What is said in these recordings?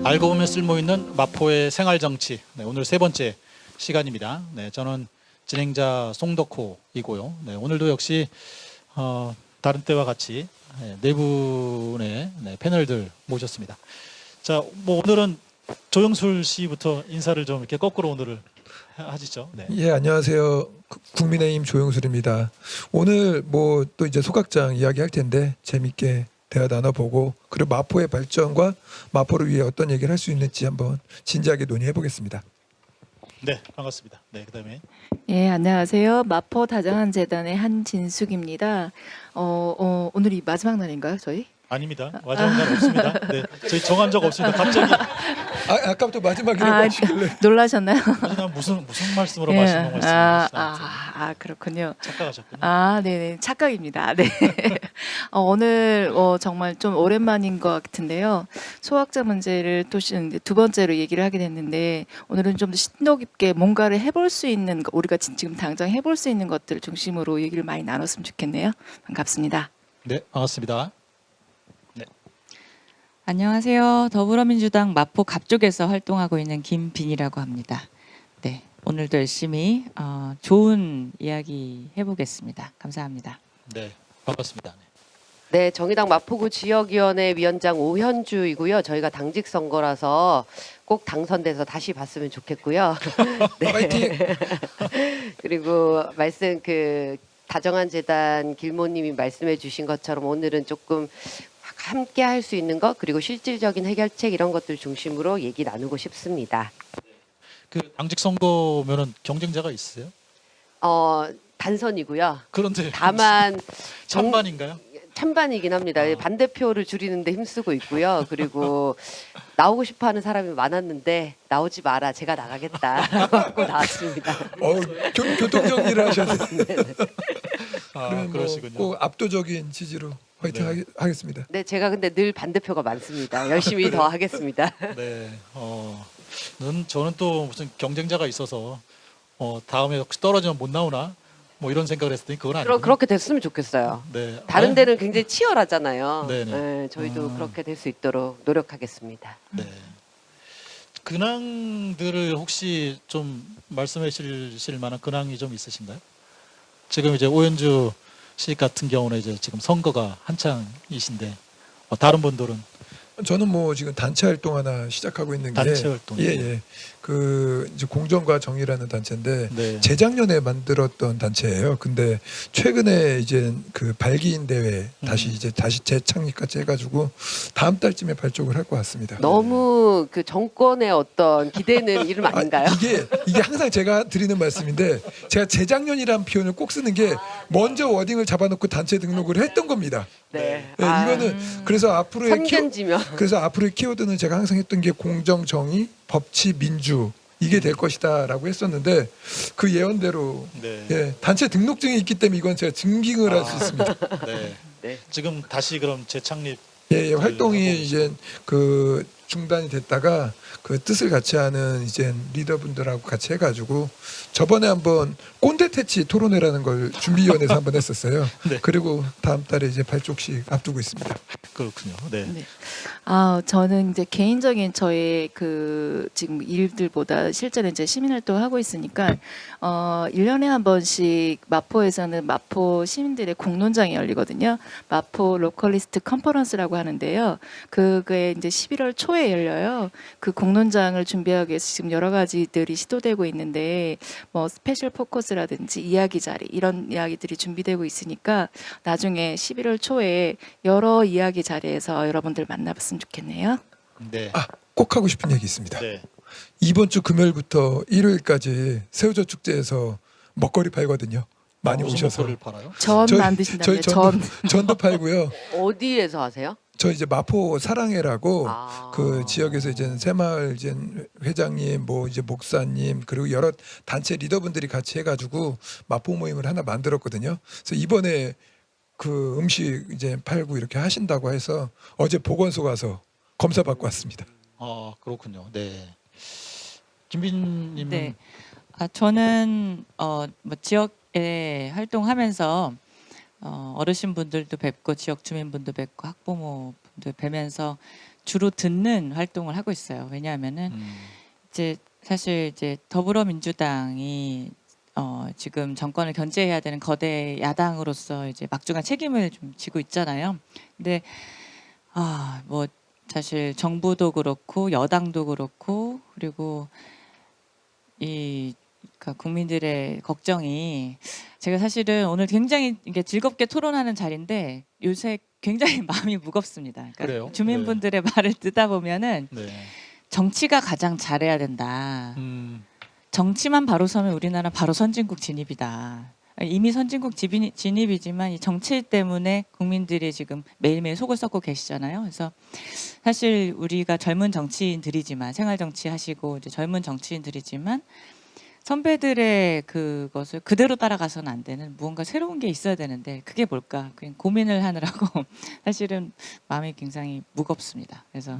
알고 보면 쓸모있는 마포의 생활정치. 네, 오늘 세 번째 시간입니다. 네, 저는 진행자 송덕호이고요. 네, 오늘도 역시 다른 때와 같이 네 분의 패널들 모셨습니다. 자, 뭐 오늘은 조영술 씨부터 인사를 좀 이렇게 거꾸로 오늘을 하시죠. 네. 예, 안녕하세요. 국민의힘 조영술입니다. 오늘 뭐 또 이제 소각장 이야기할 텐데 재밌게 대화 나눠보고 그리고 마포의 발전과 마포를 위해 어떤 얘기를 할 수 있는지 한번 진지하게 논의해 보겠습니다. 네, 반갑습니다. 네, 그다음에 예, 안녕하세요. 마포 다정한 재단의 한진숙입니다. 오늘이 마지막 날인가요, 저희? 아닙니다. 마지막 날 없습니다. 네, 저희 정한 적 없습니다. 갑자기 아까부터 마지막이라고 하시길래 놀라셨나요? 난 무슨 말씀으로 예, 마지막 말씀을 그렇군요. 착각하셨군요. 네네, 착각입니다. 네. 오늘 정말 좀 오랜만인 것 같은데요. 소각자 문제를 또 두 번째로 얘기를 하게 됐는데 오늘은 좀 더 심도 깊게 뭔가를 해볼 수 있는 우리가 지금 당장 해볼 수 있는 것들 중심으로 얘기를 많이 나눴으면 좋겠네요. 반갑습니다. 네, 반갑습니다. 안녕하세요. 더불어민주당 마포 갑쪽에서 활동하고 있는 김빈이라고 합니다. 네, 오늘도 열심히 좋은 이야기 해보겠습니다. 감사합니다. 네, 반갑습니다. 네, 정의당 마포구 지역위원회 위원장 오현주이고요. 저희가 당직 선거라서 꼭 당선돼서 다시 봤으면 좋겠고요. 네. 파이팅! 그리고 말씀 다정한 재단 길모님이 말씀해주신 것처럼 오늘은 조금 함께 할 수 있는 것 그리고 실질적인 해결책 이런 것들 중심으로 얘기 나누고 싶습니다. 그 당직 선거면은 경쟁자가 있어요? 단선이고요. 그런데 다만 찬반인가요? 찬반이긴 합니다. 반대표를 줄이는데 힘쓰고 있고요. 그리고 나오고 싶어하는 사람이 많았는데 나오지 마라, 제가 나가겠다라고 하고 나왔습니다. 교통정리를 하셨는데 그러시군요. 꼭 압도적인 지지로 화이팅 하겠습니다. 네, 제가 근데 늘 반대표가 많습니다. 열심히 더 하겠습니다. 네, 저는 또 무슨 경쟁자가 있어서 다음에 혹시 떨어지면 못 나오나 뭐 이런 생각을 했더니 그건 아니고. 그렇게 됐으면 좋겠어요. 네, 다른 데는 굉장히 치열하잖아요. 네네. 네, 저희도 그렇게 될 수 있도록 노력하겠습니다. 네. 근황들을 혹시 좀 말씀해 주실 만한 근황이 좀 있으신가요? 지금 이제 오현주 씨 같은 경우는 이제 지금 선거가 한창이신데 다른 분들은 저는 뭐 지금 단체 활동 하나 시작하고 있는 게 단체 활동이요? 예. 그 이제 공정과 정의라는 단체인데 네. 재작년에 만들었던 단체예요. 근데 최근에 이제 그 발기인 대회 다시 재창립까지 해가지고 다음 달쯤에 발족을 할 것 같습니다. 너무 그 정권의 어떤 기대는 이름 아닌가요? 이게 항상 제가 드리는 말씀인데 제가 재작년이라는 표현을 꼭 쓰는 게 먼저 워딩을 잡아놓고 단체 등록을 했던 겁니다. 네. 네, 이거는 그래서 앞으로의 선견지명. 그래서 앞으로의 키워드는 제가 항상 했던 게 공정, 정의, 법치, 민주 이게 될 것이다라고 했었는데 그 예언대로 네. 예, 단체 등록증이 있기 때문에 이건 제가 증빙을 할 수 있습니다. 네. 네. 지금 다시 그럼 재창립 예, 활동이 이제 그 중단이 됐다가 그 뜻을 같이 하는 이제 리더분들하고 같이 해가지고 저번에 한번 꼰대 퇴치 토론회라는 걸 준비위원회에서 한번 했었어요. 네. 그리고 다음 달에 이제 발족식 앞두고 있습니다. 그렇군요. 네. 네. 저는 이제 개인적인 저의 그 지금 일들보다 실제로 이제 시민활동을 하고 있으니까 1년에 한 번씩 마포에서는 마포 시민들의 공론장이 열리거든요. 마포 로컬리스트 컨퍼런스라고 하는데요. 그게 이제 11월 초에 열려요. 그 공론장을 준비하기 위해서 지금 여러 가지들이 시도되고 있는데 뭐 스페셜 포커스라든지 이야기 자리 이런 이야기들이 준비되고 있으니까 나중에 11월 초에 여러 이야기 자리에서 여러분들 만나봤으면 좋겠네요. 네. 꼭 하고 싶은 얘기 있습니다. 네. 이번 주 금요일부터 일요일까지 새우젓 축제에서 먹거리 팔거든요. 많이 무슨 오셔서 목소리를 팔아요? 전 저희- 만드신다면 저희 전도 팔고요. 어디에서 하세요? 저 이제 마포 사랑해라고 아. 그 지역에서 이제 새마을 이제 회장님, 뭐 이제 목사님 그리고 여러 단체 리더분들이 같이 해가지고 마포 모임을 하나 만들었거든요. 그래서 이번에 그 음식 이제 팔고 이렇게 하신다고 해서 어제 보건소 가서 검사 받고 왔습니다. 그렇군요. 네. 김빈님은 네, 저는 뭐 지역에 활동하면서 어르신분들도 뵙고 지역 주민분도 뵙고 학부모분들 뵈면서 주로 듣는 활동을 하고 있어요. 왜냐하면은 이제 사실 이제 더불어민주당이 지금 정권을 견제해야 되는 거대 야당으로서 이제 막중한 책임을 좀 지고 있잖아요. 근데 뭐 사실 정부도 그렇고 여당도 그렇고 그리고 그러니까 국민들의 걱정이 제가 사실은 오늘 굉장히 이게 즐겁게 토론하는 자리인데 요새 굉장히 마음이 무겁습니다. 그러니까 그래요? 주민분들의 말을 듣다 보면은 네. 정치가 가장 잘해야 된다. 음, 정치만 바로 서면 우리나라 바로 선진국 진입이다. 이미 선진국 진입이지만 이 정치 때문에 국민들이 지금 매일매일 속을 썩고 계시잖아요. 그래서 사실 우리가 젊은 정치인들이지만 생활 정치 하시고 이제 젊은 정치인들이지만 선배들의 그것을 그대로 따라가서는 안 되는 무언가 새로운 게 있어야 되는데 그게 뭘까? 그냥 고민을 하느라고 사실은 마음이 굉장히 무겁습니다. 그래서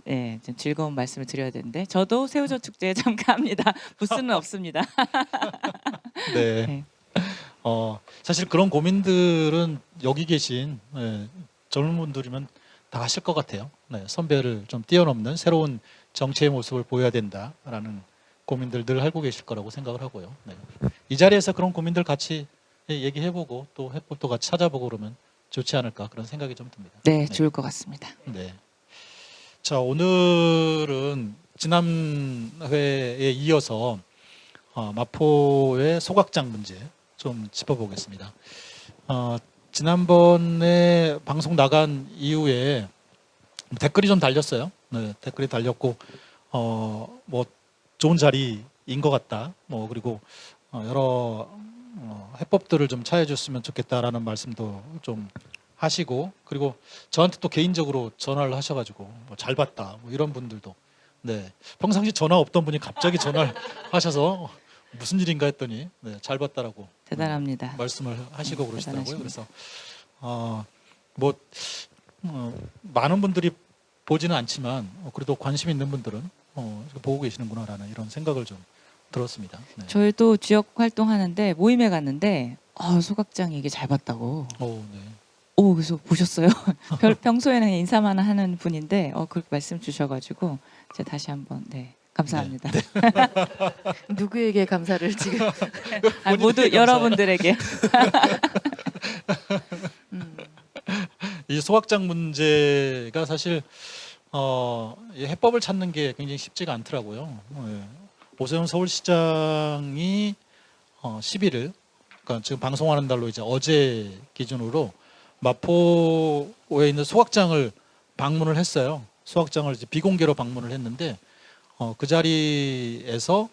네. 좀 즐거운 말씀을 드려야 되는데 저도 새우젓 축제에 참가합니다. 부스는 없습니다. 네. 네. 사실 그런 고민들은 여기 계신 젊은 분들이면 다 하실 것 같아요. 네, 선배를 좀 뛰어넘는 새로운 정치의 모습을 보여야 된다라는 고민들 늘 하고 계실 거라고 생각을 하고요. 네. 이 자리에서 그런 고민들 같이 얘기해보고 또 해법도 같이 찾아보고 그러면 좋지 않을까 그런 생각이 좀 듭니다. 네, 좋을 것 같습니다. 네. 자, 오늘은 지난 회에 이어서 마포의 소각장 문제 좀 짚어보겠습니다. 지난번에 방송 나간 이후에 댓글이 좀 달렸어요. 네, 댓글이 달렸고 뭐 좋은 자리인 것 같다. 뭐 그리고 여러 해법들을 좀 차해 줬으면 좋겠다라는 말씀도 좀 하시고 그리고 저한테 또 개인적으로 전화를 하셔가지고 뭐 잘 봤다 뭐 이런 분들도 네 평상시 전화 없던 분이 갑자기 전화를 하셔서 무슨 일인가 했더니 네, 잘 봤다라고 대단합니다. 말씀을 하시고 그러시더라고요. 대단하십니다. 그래서 뭐 많은 분들이 보지는 않지만 그래도 관심 있는 분들은 보고 계시는구나라는 이런 생각을 좀 들었습니다. 네. 저희도 지역 활동하는데 모임에 갔는데 소각장이 이게 잘 봤다고. 네. 그래서 보셨어요? 평소에는 그냥 인사만 하는 분인데 그렇게 말씀 주셔가지고 제가 다시 한번 감사합니다. 네. 누구에게 감사를 지금? 모두 여러분들에게. 이 소각장 문제가 사실 이 해법을 찾는 게 굉장히 쉽지가 않더라고요. 오세훈 서울시장이 11일, 그러니까 지금 방송하는 날로 이제 어제 기준으로 마포에 있는 소각장을 방문을 했어요. 소각장을 이제 비공개로 방문을 했는데 그 자리에서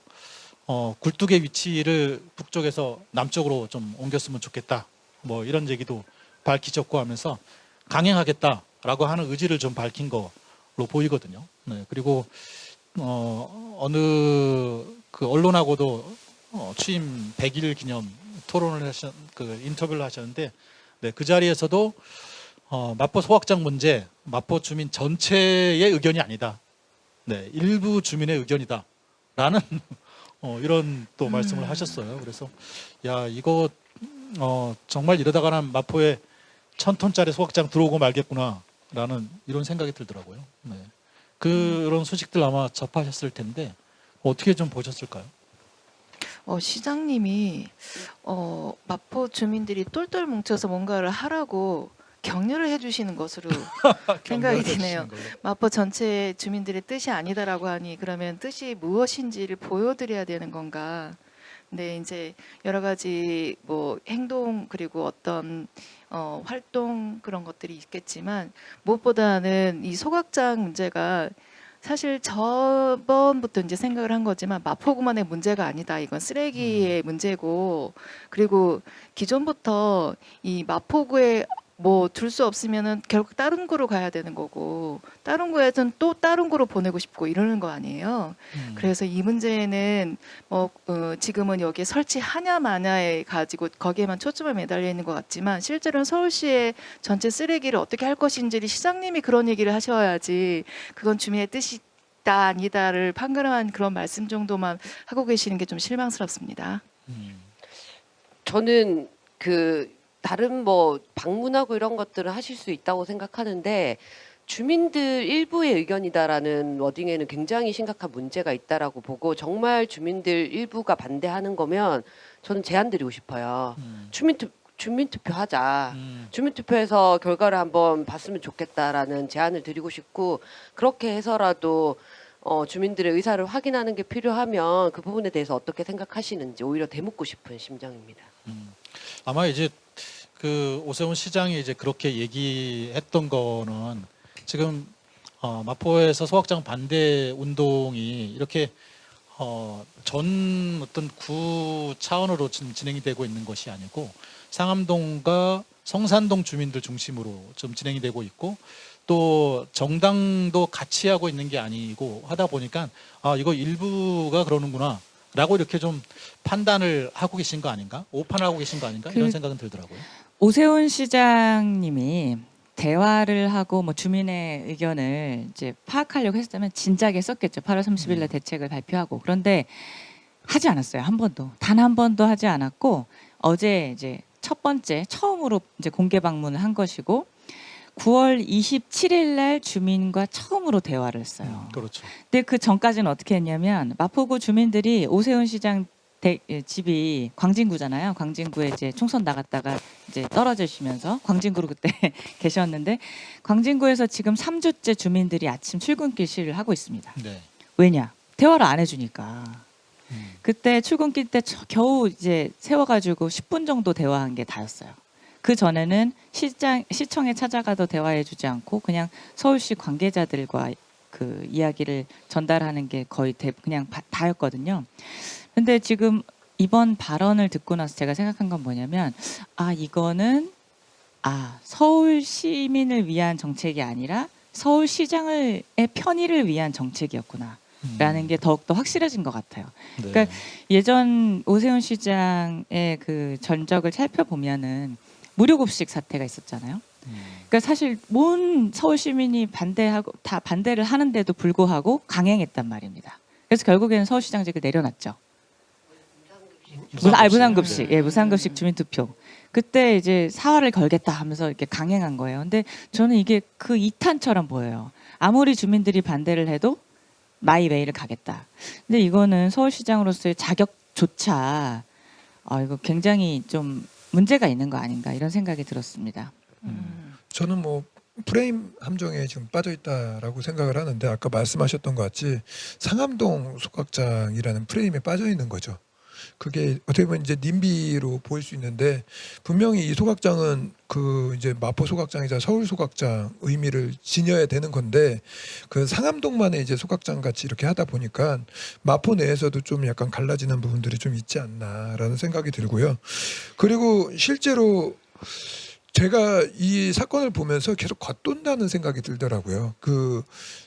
굴뚝의 위치를 북쪽에서 남쪽으로 좀 옮겼으면 좋겠다. 뭐 이런 얘기도 밝히셨고 하면서 강행하겠다라고 하는 의지를 좀 밝힌 걸로 보이거든요. 네, 그리고 어느 그 언론하고도 취임 100일 기념 토론을 인터뷰를 하셨는데 네, 그 자리에서도 마포 소각장 문제 마포 주민 전체의 의견이 아니다. 네, 일부 주민의 의견이다라는 이런 또 말씀을 하셨어요. 그래서 야 이거 정말 이러다가는 마포에 1000톤짜리 소각장 들어오고 말겠구나라는 이런 생각이 들더라고요. 네. 그런 소식들 아마 접하셨을 텐데 어떻게 좀 보셨을까요? 시장님이 마포 주민들이 똘똘 뭉쳐서 뭔가를 하라고 격려를 해주시는 것으로 생각이 드네요. 마포 전체 주민들의 뜻이 아니다라고 하니 그러면 뜻이 무엇인지를 보여드려야 되는 건가? 근데 이제 여러 가지 뭐 행동 그리고 어떤 활동 그런 것들이 있겠지만 무엇보다는 이 소각장 문제가 사실 저번부터 이제 생각을 한 거지만 마포구만의 문제가 아니다. 이건 쓰레기의 문제고 그리고 기존부터 이 마포구에 뭐 둘 수 없으면은 결국 다른 구로 가야 되는 거고 다른 구에서는 또 다른 구로 보내고 싶고 이러는 거 아니에요. 그래서 이 문제는 지금은 여기에 설치하냐 마냐에 가지고 거기에만 초점을 매달려 있는 것 같지만 실제로는 서울시의 전체 쓰레기를 어떻게 할 것인지를 시장님이 그런 얘기를 하셔야지 그건 주민의 뜻이다 아니다를 판가름한 그런 말씀 정도만 하고 계시는 게 좀 실망스럽습니다. 저는 다른 뭐 방문하고 이런 것들은 하실 수 있다고 생각하는데 주민들 일부의 의견이다라는 워딩에는 굉장히 심각한 문제가 있다라고 보고 정말 주민들 일부가 반대하는 거면 저는 제안 드리고 싶어요. 주민투표 하자. 주민투표에서 결과를 한번 봤으면 좋겠다라는 제안을 드리고 싶고 그렇게 해서라도 주민들의 의사를 확인하는 게 필요하면 그 부분에 대해서 어떻게 생각하시는지 오히려 되묻고 싶은 심정입니다. 아마 이제 그 오세훈 시장이 이제 그렇게 얘기했던 거는 지금 마포에서 소각장 반대 운동이 이렇게 전 어떤 구 차원으로 지금 진행이 되고 있는 것이 아니고 상암동과 성산동 주민들 중심으로 좀 진행이 되고 있고 또 정당도 같이 하고 있는 게 아니고 하다 보니까 이거 일부가 그러는구나 라고 이렇게 좀 판단을 하고 계신 거 아닌가? 오판을 하고 계신 거 아닌가? 이런 생각은 들더라고요. 오세훈 시장님이 대화를 하고 뭐 주민의 의견을 이제 파악하려고 했다면 진작에 썼겠죠. 8월 30일 날 대책을 발표하고. 그런데 하지 않았어요. 한 번도. 단 한 번도 하지 않았고 어제 이제 첫 번째 처음으로 이제 공개 방문을 한 것이고 9월 27일 날 주민과 처음으로 대화를 했어요. 그렇죠. 근데 그 전까지는 어떻게 했냐면 마포구 주민들이 오세훈 시장 집이 광진구잖아요. 광진구에 이제 총선 나갔다가 이제 떨어지시면서 광진구로 그때 계셨는데 광진구에서 지금 3주째 주민들이 아침 출근길 시위를 하고 있습니다. 네. 왜냐? 대화를 안 해주니까. 그때 출근길 때 겨우 이제 세워가지고 10분 정도 대화한 게 다였어요. 그 전에는 시청에 찾아가도 대화해주지 않고 그냥 서울시 관계자들과 그 이야기를 전달하는 게 거의 그냥 다였거든요. 근데 지금 이번 발언을 듣고 나서 제가 생각한 건 뭐냐면 이거는 서울 시민을 위한 정책이 아니라 서울시장의 편의를 위한 정책이었구나. 라는 게 더욱더 확실해진 것 같아요. 네. 그러니까 예전 오세훈 시장의 그 전적을 살펴보면은 무료급식 사태가 있었잖아요. 그러니까 사실 온 서울 시민이 반대하고 다 반대를 하는데도 불구하고 강행했단 말입니다. 그래서 결국에는 서울시장직을 내려놨죠. 무상급식, 네. 예, 무상급식 주민투표. 그때 이제 사활을 걸겠다 하면서 이렇게 강행한 거예요. 근데 저는 이게 그 2탄처럼 보여요. 아무리 주민들이 반대를 해도 마이웨이를 가겠다. 근데 이거는 서울시장으로서의 자격조차 이거 굉장히 좀 문제가 있는 거 아닌가 이런 생각이 들었습니다. 저는 뭐 프레임 함정에 지금 빠져 있다라고 생각을 하는데 아까 말씀하셨던 것 같이 상암동 소각장이라는 프레임에 빠져 있는 거죠. 그게 어떻게 보면 이제 님비로 보일 수 있는데 분명히 이 소각장은 그 이제 마포 소각장이자 서울 소각장 의미를 지녀야 되는 건데 그 상암동만의 이제 소각장 같이 이렇게 하다 보니까 마포 내에서도 좀 약간 갈라지는 부분들이 좀 있지 않나라는 생각이 들고요. 그리고 실제로 제가 이 사건을 보면서 계속 겉돈다는 생각이 들더라고요. 그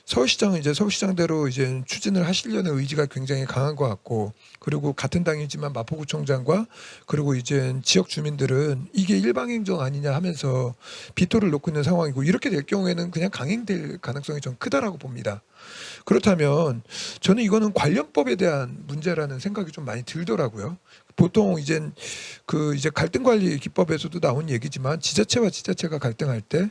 서울시장은 이제 서울시장대로 이제 추진을 하시려는 의지가 굉장히 강한 것 같고, 그리고 같은 당이지만 마포구청장과 그리고 이제 지역 주민들은 이게 일방행정 아니냐 하면서 비토를 놓고 있는 상황이고, 이렇게 될 경우에는 그냥 강행될 가능성이 좀 크다라고 봅니다. 그렇다면 저는 이거는 관련법에 대한 문제라는 생각이 좀 많이 들더라고요. 보통 이제 그 이제 갈등관리 기법에서도 나온 얘기지만 지자체와 지자체가 갈등할 때,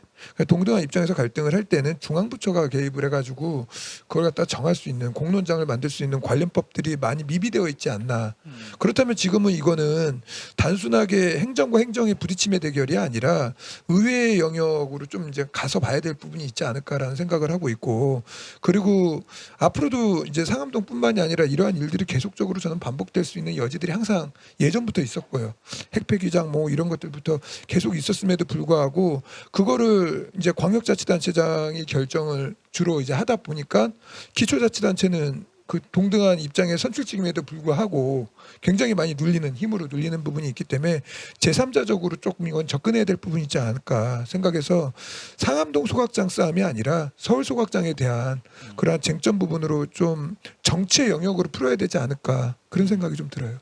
동등한 입장에서 갈등을 할 때는 중앙부처가 개입을 해가지고 그걸 갖다 정할 수 있는 공론장을 만들 수 있는 관련법들이 많이 미비되어 있지 않나. 그렇다면 지금은 이거는 단순하게 행정과 행정의 부딪힘의 대결이 아니라 의회의 영역으로 좀 이제 가서 봐야 될 부분이 있지 않을까라는 생각을 하고 있고, 그리고 앞으로도 이제 상암동뿐만이 아니라 이러한 일들이 계속적으로 저는 반복될 수 있는 여지들이 항상 예전부터 있었고요. 핵폐기장 뭐 이런 것들부터 계속 있었음에도 불구하고 그거를 이제 광역자치단체장이 결정을 주로 이제 하다 보니까 기초자치단체는 그 동등한 입장의 선출직임에도 불구하고 굉장히 많이 눌리는, 힘으로 눌리는 부분이 있기 때문에 제3자적으로 조금 이건 접근해야 될 부분이 있지 않을까 생각해서 상암동 소각장 싸움이 아니라 서울 소각장에 대한 그러한 쟁점 부분으로 좀 정치의 영역으로 풀어야 되지 않을까, 그런 생각이 좀 들어요.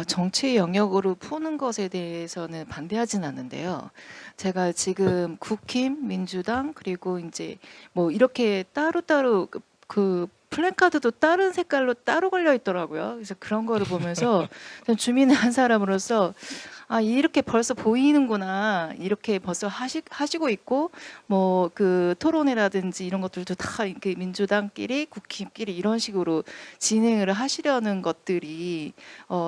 정치 영역으로 푸는 것에 대해서는 반대하진 않는데요. 제가 지금 국힘, 민주당 그리고 이제 뭐 이렇게 따로따로 그 플래카드도 다른 색깔로 따로 걸려 있더라고요. 그래서 그런 거를 보면서 주민의 한 사람으로서 아 이렇게 벌써 보이는구나 이렇게 벌써 하시고 있고 뭐 그 토론회라든지 이런 것들도 다 이렇게 민주당끼리 국힘끼리 이런 식으로 진행을 하시려는 것들이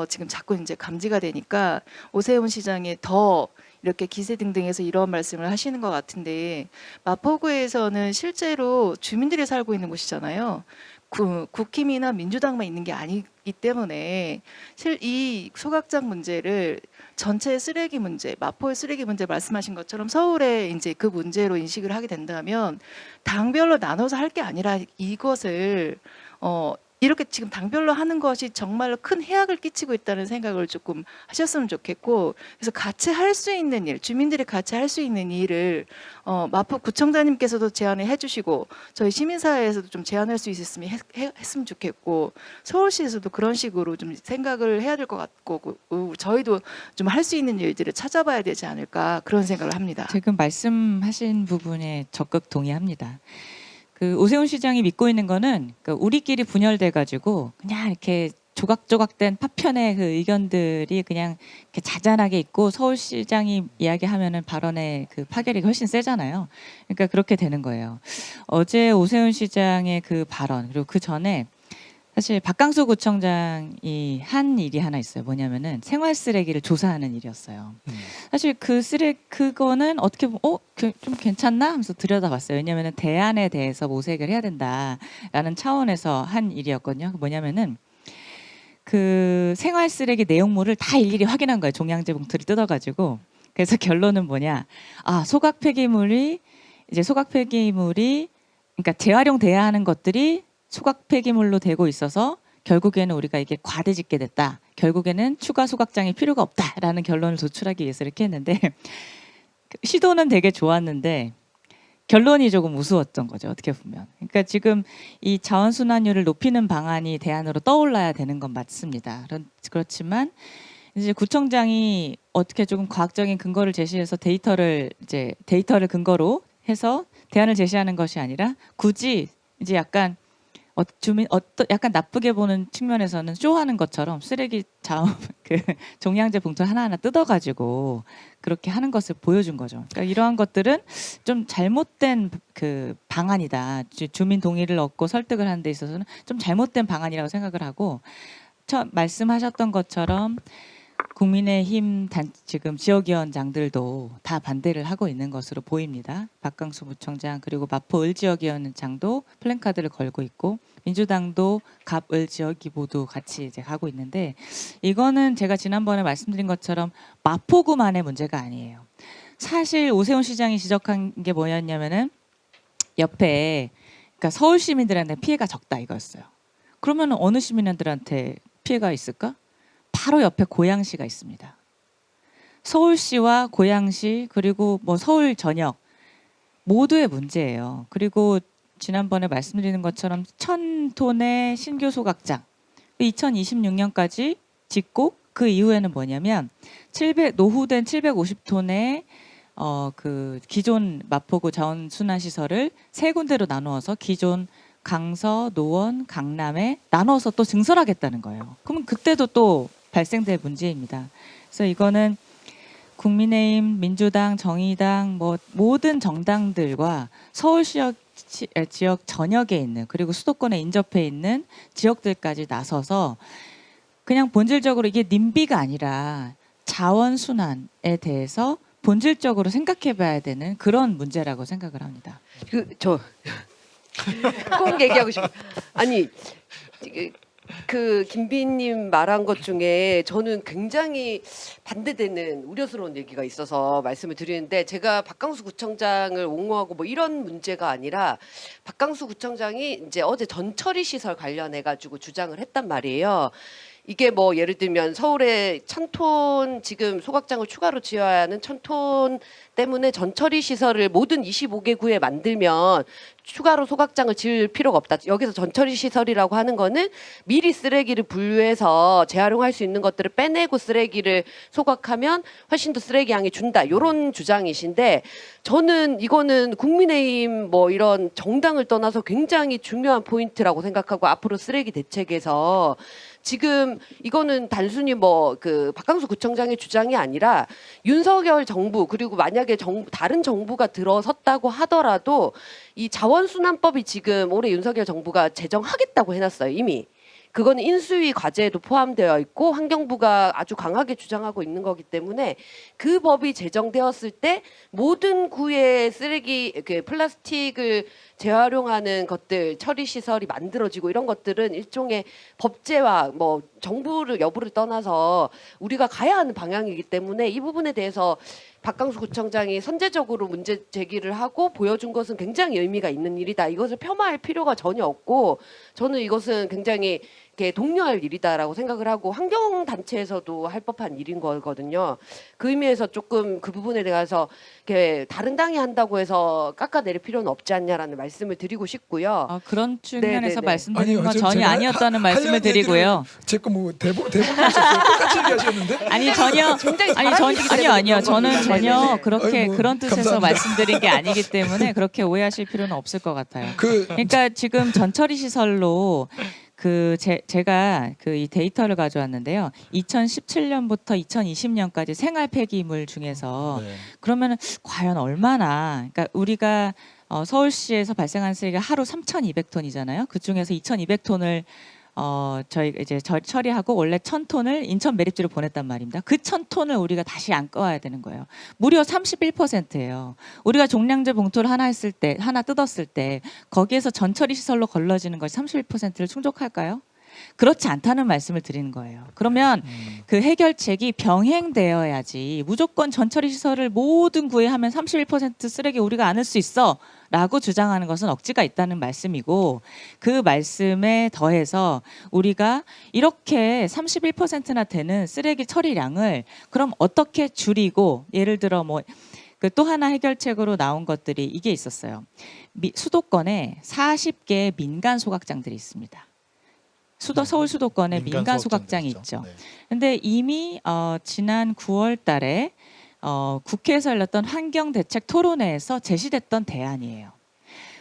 지금 자꾸 이제 감지가 되니까 오세훈 시장이 더 이렇게 기세등등해서 이런 말씀을 하시는 것 같은데 마포구에서는 실제로 주민들이 살고 있는 곳이잖아요. 국힘이나 민주당만 있는 게 아니기 때문에 이 소각장 문제를 전체 쓰레기 문제, 마포의 쓰레기 문제 말씀하신 것처럼 서울에 이제 그 문제로 인식을 하게 된다면 당별로 나눠서 할 게 아니라 이것을 이렇게 지금 당별로 하는 것이 정말로 큰 해악을 끼치고 있다는 생각을 조금 하셨으면 좋겠고 그래서 같이 할 수 있는 일, 주민들이 같이 할 수 있는 일을 마포구청장님께서도 제안을 해주시고 저희 시민사회에서도 좀 제안할 수 있었으면 했으면 좋겠고 서울시에서도 그런 식으로 좀 생각을 해야 될 것 같고 저희도 좀 할 수 있는 일들을 찾아봐야 되지 않을까 그런 생각을 합니다. 지금 말씀하신 부분에 적극 동의합니다. 그 오세훈 시장이 믿고 있는 거는 우리끼리 분열돼 가지고 그냥 이렇게 조각조각된 파편의 그 의견들이 그냥 이렇게 자잘하게 있고 서울시장이 이야기하면은 발언의 그 파괴력이 훨씬 세잖아요. 그러니까 그렇게 되는 거예요. 어제 오세훈 시장의 그 발언 그리고 그 전에 사실 박강수 구청장이 한 일이 하나 있어요. 뭐냐면은 생활 쓰레기를 조사하는 일이었어요. 사실 그거는 어떻게 보면 좀 괜찮나 하면서 들여다봤어요. 왜냐면은 대안에 대해서 모색을 해야 된다라는 차원에서 한 일이었거든요. 뭐냐면은 그 생활 쓰레기 내용물을 다 일일이 확인한 거예요. 종량제 봉투를 뜯어가지고. 그래서 결론은 뭐냐? 아 소각 폐기물이 그러니까 재활용돼야 하는 것들이 소각 폐기물로 되고 있어서 결국에는 우리가 이게 과대짓게 됐다. 결국에는 추가 소각장이 필요가 없다라는 결론을 도출하기 위해서 이렇게 했는데 시도는 되게 좋았는데 결론이 조금 우스웠던 거죠. 어떻게 보면. 그러니까 지금 이 자원순환율을 높이는 방안이 대안으로 떠올라야 되는 건 맞습니다. 그렇지만 이제 구청장이 어떻게 조금 과학적인 근거를 제시해서 데이터를 근거로 해서 대안을 제시하는 것이 아니라 굳이 이제 약간 약간 나쁘게 보는 측면에서는 쇼하는 것처럼 쓰레기 그 종량제 봉투 하나하나 뜯어가지고 그렇게 하는 것을 보여준 거죠. 그러니까 이러한 것들은 좀 잘못된 그 방안이다. 주민 동의를 얻고 설득을 하는 데 있어서는 좀 잘못된 방안이라고 생각을 하고 말씀하셨던 것처럼 국민의힘 지금 지역위원장들도 다 반대를 하고 있는 것으로 보입니다. 박강수 부청장 그리고 마포 을지역위원장도 플랜카드를 걸고 있고 민주당도 갑, 을 지역이 모두 같이 이제 가고 있는데 이거는 제가 지난번에 말씀드린 것처럼 마포구만의 문제가 아니에요. 사실 오세훈 시장이 지적한 게 뭐였냐면은 옆에 그러니까 서울 시민들한테 피해가 적다 이거였어요. 그러면 어느 시민들한테 피해가 있을까? 바로 옆에 고양시가 있습니다. 서울시와 고양시 그리고 뭐 서울 전역 모두의 문제예요. 그리고 지난번에 말씀드리는 것처럼 1000톤의 신규 소각장 2026년까지 짓고 그 이후에는 뭐냐면 노후된 750톤의 그 기존 마포구 자원순환시설을 세 군데로 나누어서 기존 강서, 노원, 강남에 나눠서 또 증설하겠다는 거예요. 그러면 그때도 또 발생될 문제입니다. 그래서 이거는 국민의힘, 민주당, 정의당 뭐 모든 정당들과 서울 지역 전역에 있는 그리고 수도권에 인접해 있는 지역들까지 나서서 그냥 본질적으로 이게 님비가 아니라 자원순환에 대해서 본질적으로 생각해봐야 되는 그런 문제라고 생각을 합니다. 꼭 얘기하고 싶어요. 아니 그 김비님 말한 것 중에 저는 굉장히 반대되는 우려스러운 얘기가 있어서 말씀을 드리는데 제가 박강수 구청장을 옹호하고 뭐 이런 문제가 아니라 박강수 구청장이 이제 어제 전처리 시설 관련해 가지고 주장을 했단 말이에요. 이게 뭐 예를 들면 서울에 1000톤 지금 소각장을 추가로 지어야 하는 1000톤 때문에 전처리 시설을 모든 25개 구에 만들면 추가로 소각장을 지을 필요가 없다. 여기서 전처리 시설이라고 하는 거는 미리 쓰레기를 분류해서 재활용할 수 있는 것들을 빼내고 쓰레기를 소각하면 훨씬 더 쓰레기 양이 준다. 이런 주장이신데 저는 이거는 국민의힘 뭐 이런 정당을 떠나서 굉장히 중요한 포인트라고 생각하고 앞으로 쓰레기 대책에서 지금 이거는 단순히 뭐 그 박강수 구청장의 주장이 아니라 윤석열 정부 그리고 만약에 다른 정부가 들어섰다고 하더라도 이 자원순환법이 지금 올해 윤석열 정부가 제정하겠다고 해놨어요 이미. 그거는 인수위 과제에도 포함되어 있고 환경부가 아주 강하게 주장하고 있는 거기 때문에 그 법이 제정되었을 때 모든 구의 쓰레기 그 플라스틱을 재활용하는 것들 처리 시설이 만들어지고 이런 것들은 일종의 법제화 뭐 정부를 여부를 떠나서 우리가 가야 하는 방향이기 때문에 이 부분에 대해서 박강수 구청장이 선제적으로 문제 제기를 하고 보여준 것은 굉장히 의미가 있는 일이다. 이것을 폄하할 필요가 전혀 없고 저는 이것은 굉장히 이렇게 독려할 일이다라고 생각을 하고 환경단체에서도 할 법한 일인 거거든요. 그 의미에서 조금 그 부분에 대해서 이렇게 다른 당이 한다고 해서 깎아내릴 필요는 없지 않냐라는 말씀을 드리고 싶고요. 그런 측면에서 네네네. 말씀드리는 건 지금 전혀 제가 아니었다는 말씀을 하려는 드리고요. 제거 뭐 대본 보셨어요? 똑같이 얘기하셨는데? 아니 전혀 굉장히 아니 잘하시기 때문에 아니요 그런 저는 겁니다. 전혀 네네네. 그렇게 아이고, 그런 뜻에서 감사합니다. 말씀드린 게 아니기 때문에 그렇게 오해하실 필요는 없을 것 같아요. 그 그러니까 지금 전처리 시설로 제가 그 이 데이터를 가져왔는데요. 2017년부터 2020년까지 생활 폐기물 중에서 네. 그러면 과연 얼마나 그러니까 우리가 서울시에서 발생한 쓰레기가 하루 3,200톤이잖아요. 그 중에서 2,200톤을 저희 이제 처리하고 원래 1,000톤을 인천 매립지로 보냈단 말입니다. 그 1,000톤을 우리가 다시 안 꺼야 되는 거예요. 무려 31%예요. 우리가 종량제 봉투를 하나 뜯었을 때 거기에서 전처리 시설로 걸러지는 것이 31%를 충족할까요? 그렇지 않다는 말씀을 드리는 거예요. 그러면 그 해결책이 병행되어야지 무조건 전처리 시설을 모든 구에 하면 31% 쓰레기 우리가 안을 수 있어 라고 주장하는 것은 억지가 있다는 말씀이고 그 말씀에 더해서 우리가 이렇게 31%나 되는 쓰레기 처리량을 그럼 어떻게 줄이고 예를 들어 뭐 그 또 하나 해결책으로 나온 것들이 이게 있었어요. 수도권에 40개의 민간 소각장들이 있습니다. 서울 수도권에 민간 소각장이 있죠. 네. 근데 이미 지난 9월 달에 국회에서 열렸던 환경대책 토론회에서 제시됐던 대안이에요.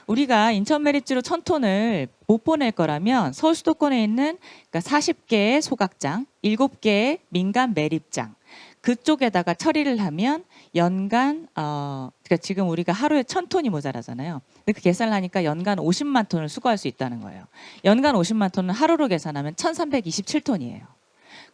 우리가 인천 매립지로 1,000톤을 못 보낼 거라면 서울 수도권에 있는 그러니까 40개의 소각장, 7개의 민간 매립장 그쪽에다가 처리를 하면 연간 그러니까 지금 우리가 하루에 1,000톤이 모자라잖아요. 근데 그 계산을 하니까 연간 50만 톤을 수거할 수 있다는 거예요. 연간 50만 톤은 하루로 계산하면 1,327톤이에요.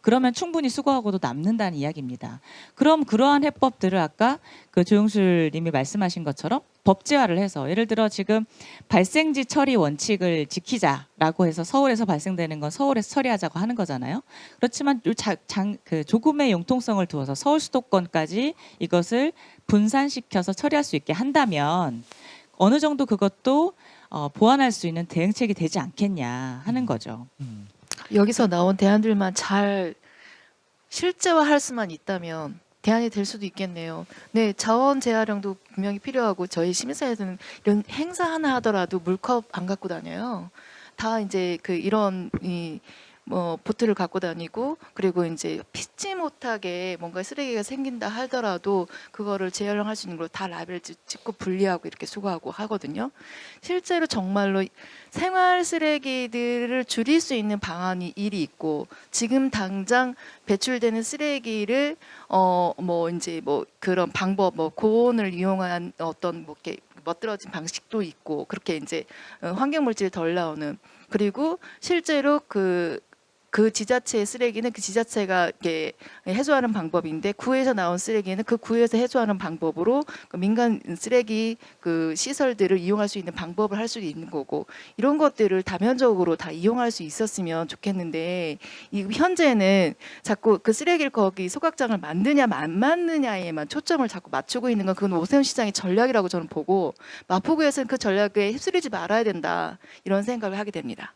그러면 충분히 수거하고도 남는다는 이야기입니다. 그럼 그러한 해법들을 아까 그 조용술 님이 말씀하신 것처럼 법제화를 해서 예를 들어 지금 발생지 처리 원칙을 지키자라고 해서 서울에서 발생되는 건 서울에서 처리하자고 하는 거잖아요. 그렇지만 그 조금의 융통성을 두어서 서울 수도권까지 이것을 분산시켜서 처리할 수 있게 한다면 어느 정도 그것도 보완할 수 있는 대응책이 되지 않겠냐 하는 거죠. 여기서 나온 대안들만 잘 실제화할 수만 있다면 대안이 될 수도 있겠네요. 네, 자원 재활용도 분명히 필요하고 저희 시민사회에서는 이런 행사 하나 하더라도 물컵 안 갖고 다녀요. 다 이제 그 이런 뭐 보트를 갖고 다니고 그리고 이제 피지 못하게 뭔가 쓰레기가 생긴다 하더라도 그거를 재활용할 수 있는 걸로 다 라벨 찍고 분리하고 이렇게 수거하고 하거든요. 실제로 정말로 생활 쓰레기들을 줄일 수 있는 방안이 일이 있고 지금 당장 배출되는 쓰레기를 뭐 이제 뭐 그런 방법 뭐 고온을 이용한 어떤 뭐 이렇게 멋들어진 방식도 있고 그렇게 이제 환경 물질이 덜 나오는 그리고 실제로 그 지자체의 쓰레기는 그 지자체가 이렇게 해소하는 방법인데 구에서 나온 쓰레기는 그 구에서 해소하는 방법으로 그 민간 쓰레기 그 시설들을 이용할 수 있는 방법을 할 수 있는 거고 이런 것들을 다면적으로 다 이용할 수 있었으면 좋겠는데 현재는 자꾸 그 쓰레기를 거기 소각장을 만드냐 안 만드냐에만 초점을 자꾸 맞추고 있는 건 그건 오세훈 시장의 전략이라고 저는 보고 마포구에서는 그 전략에 휩쓸리지 말아야 된다 이런 생각을 하게 됩니다.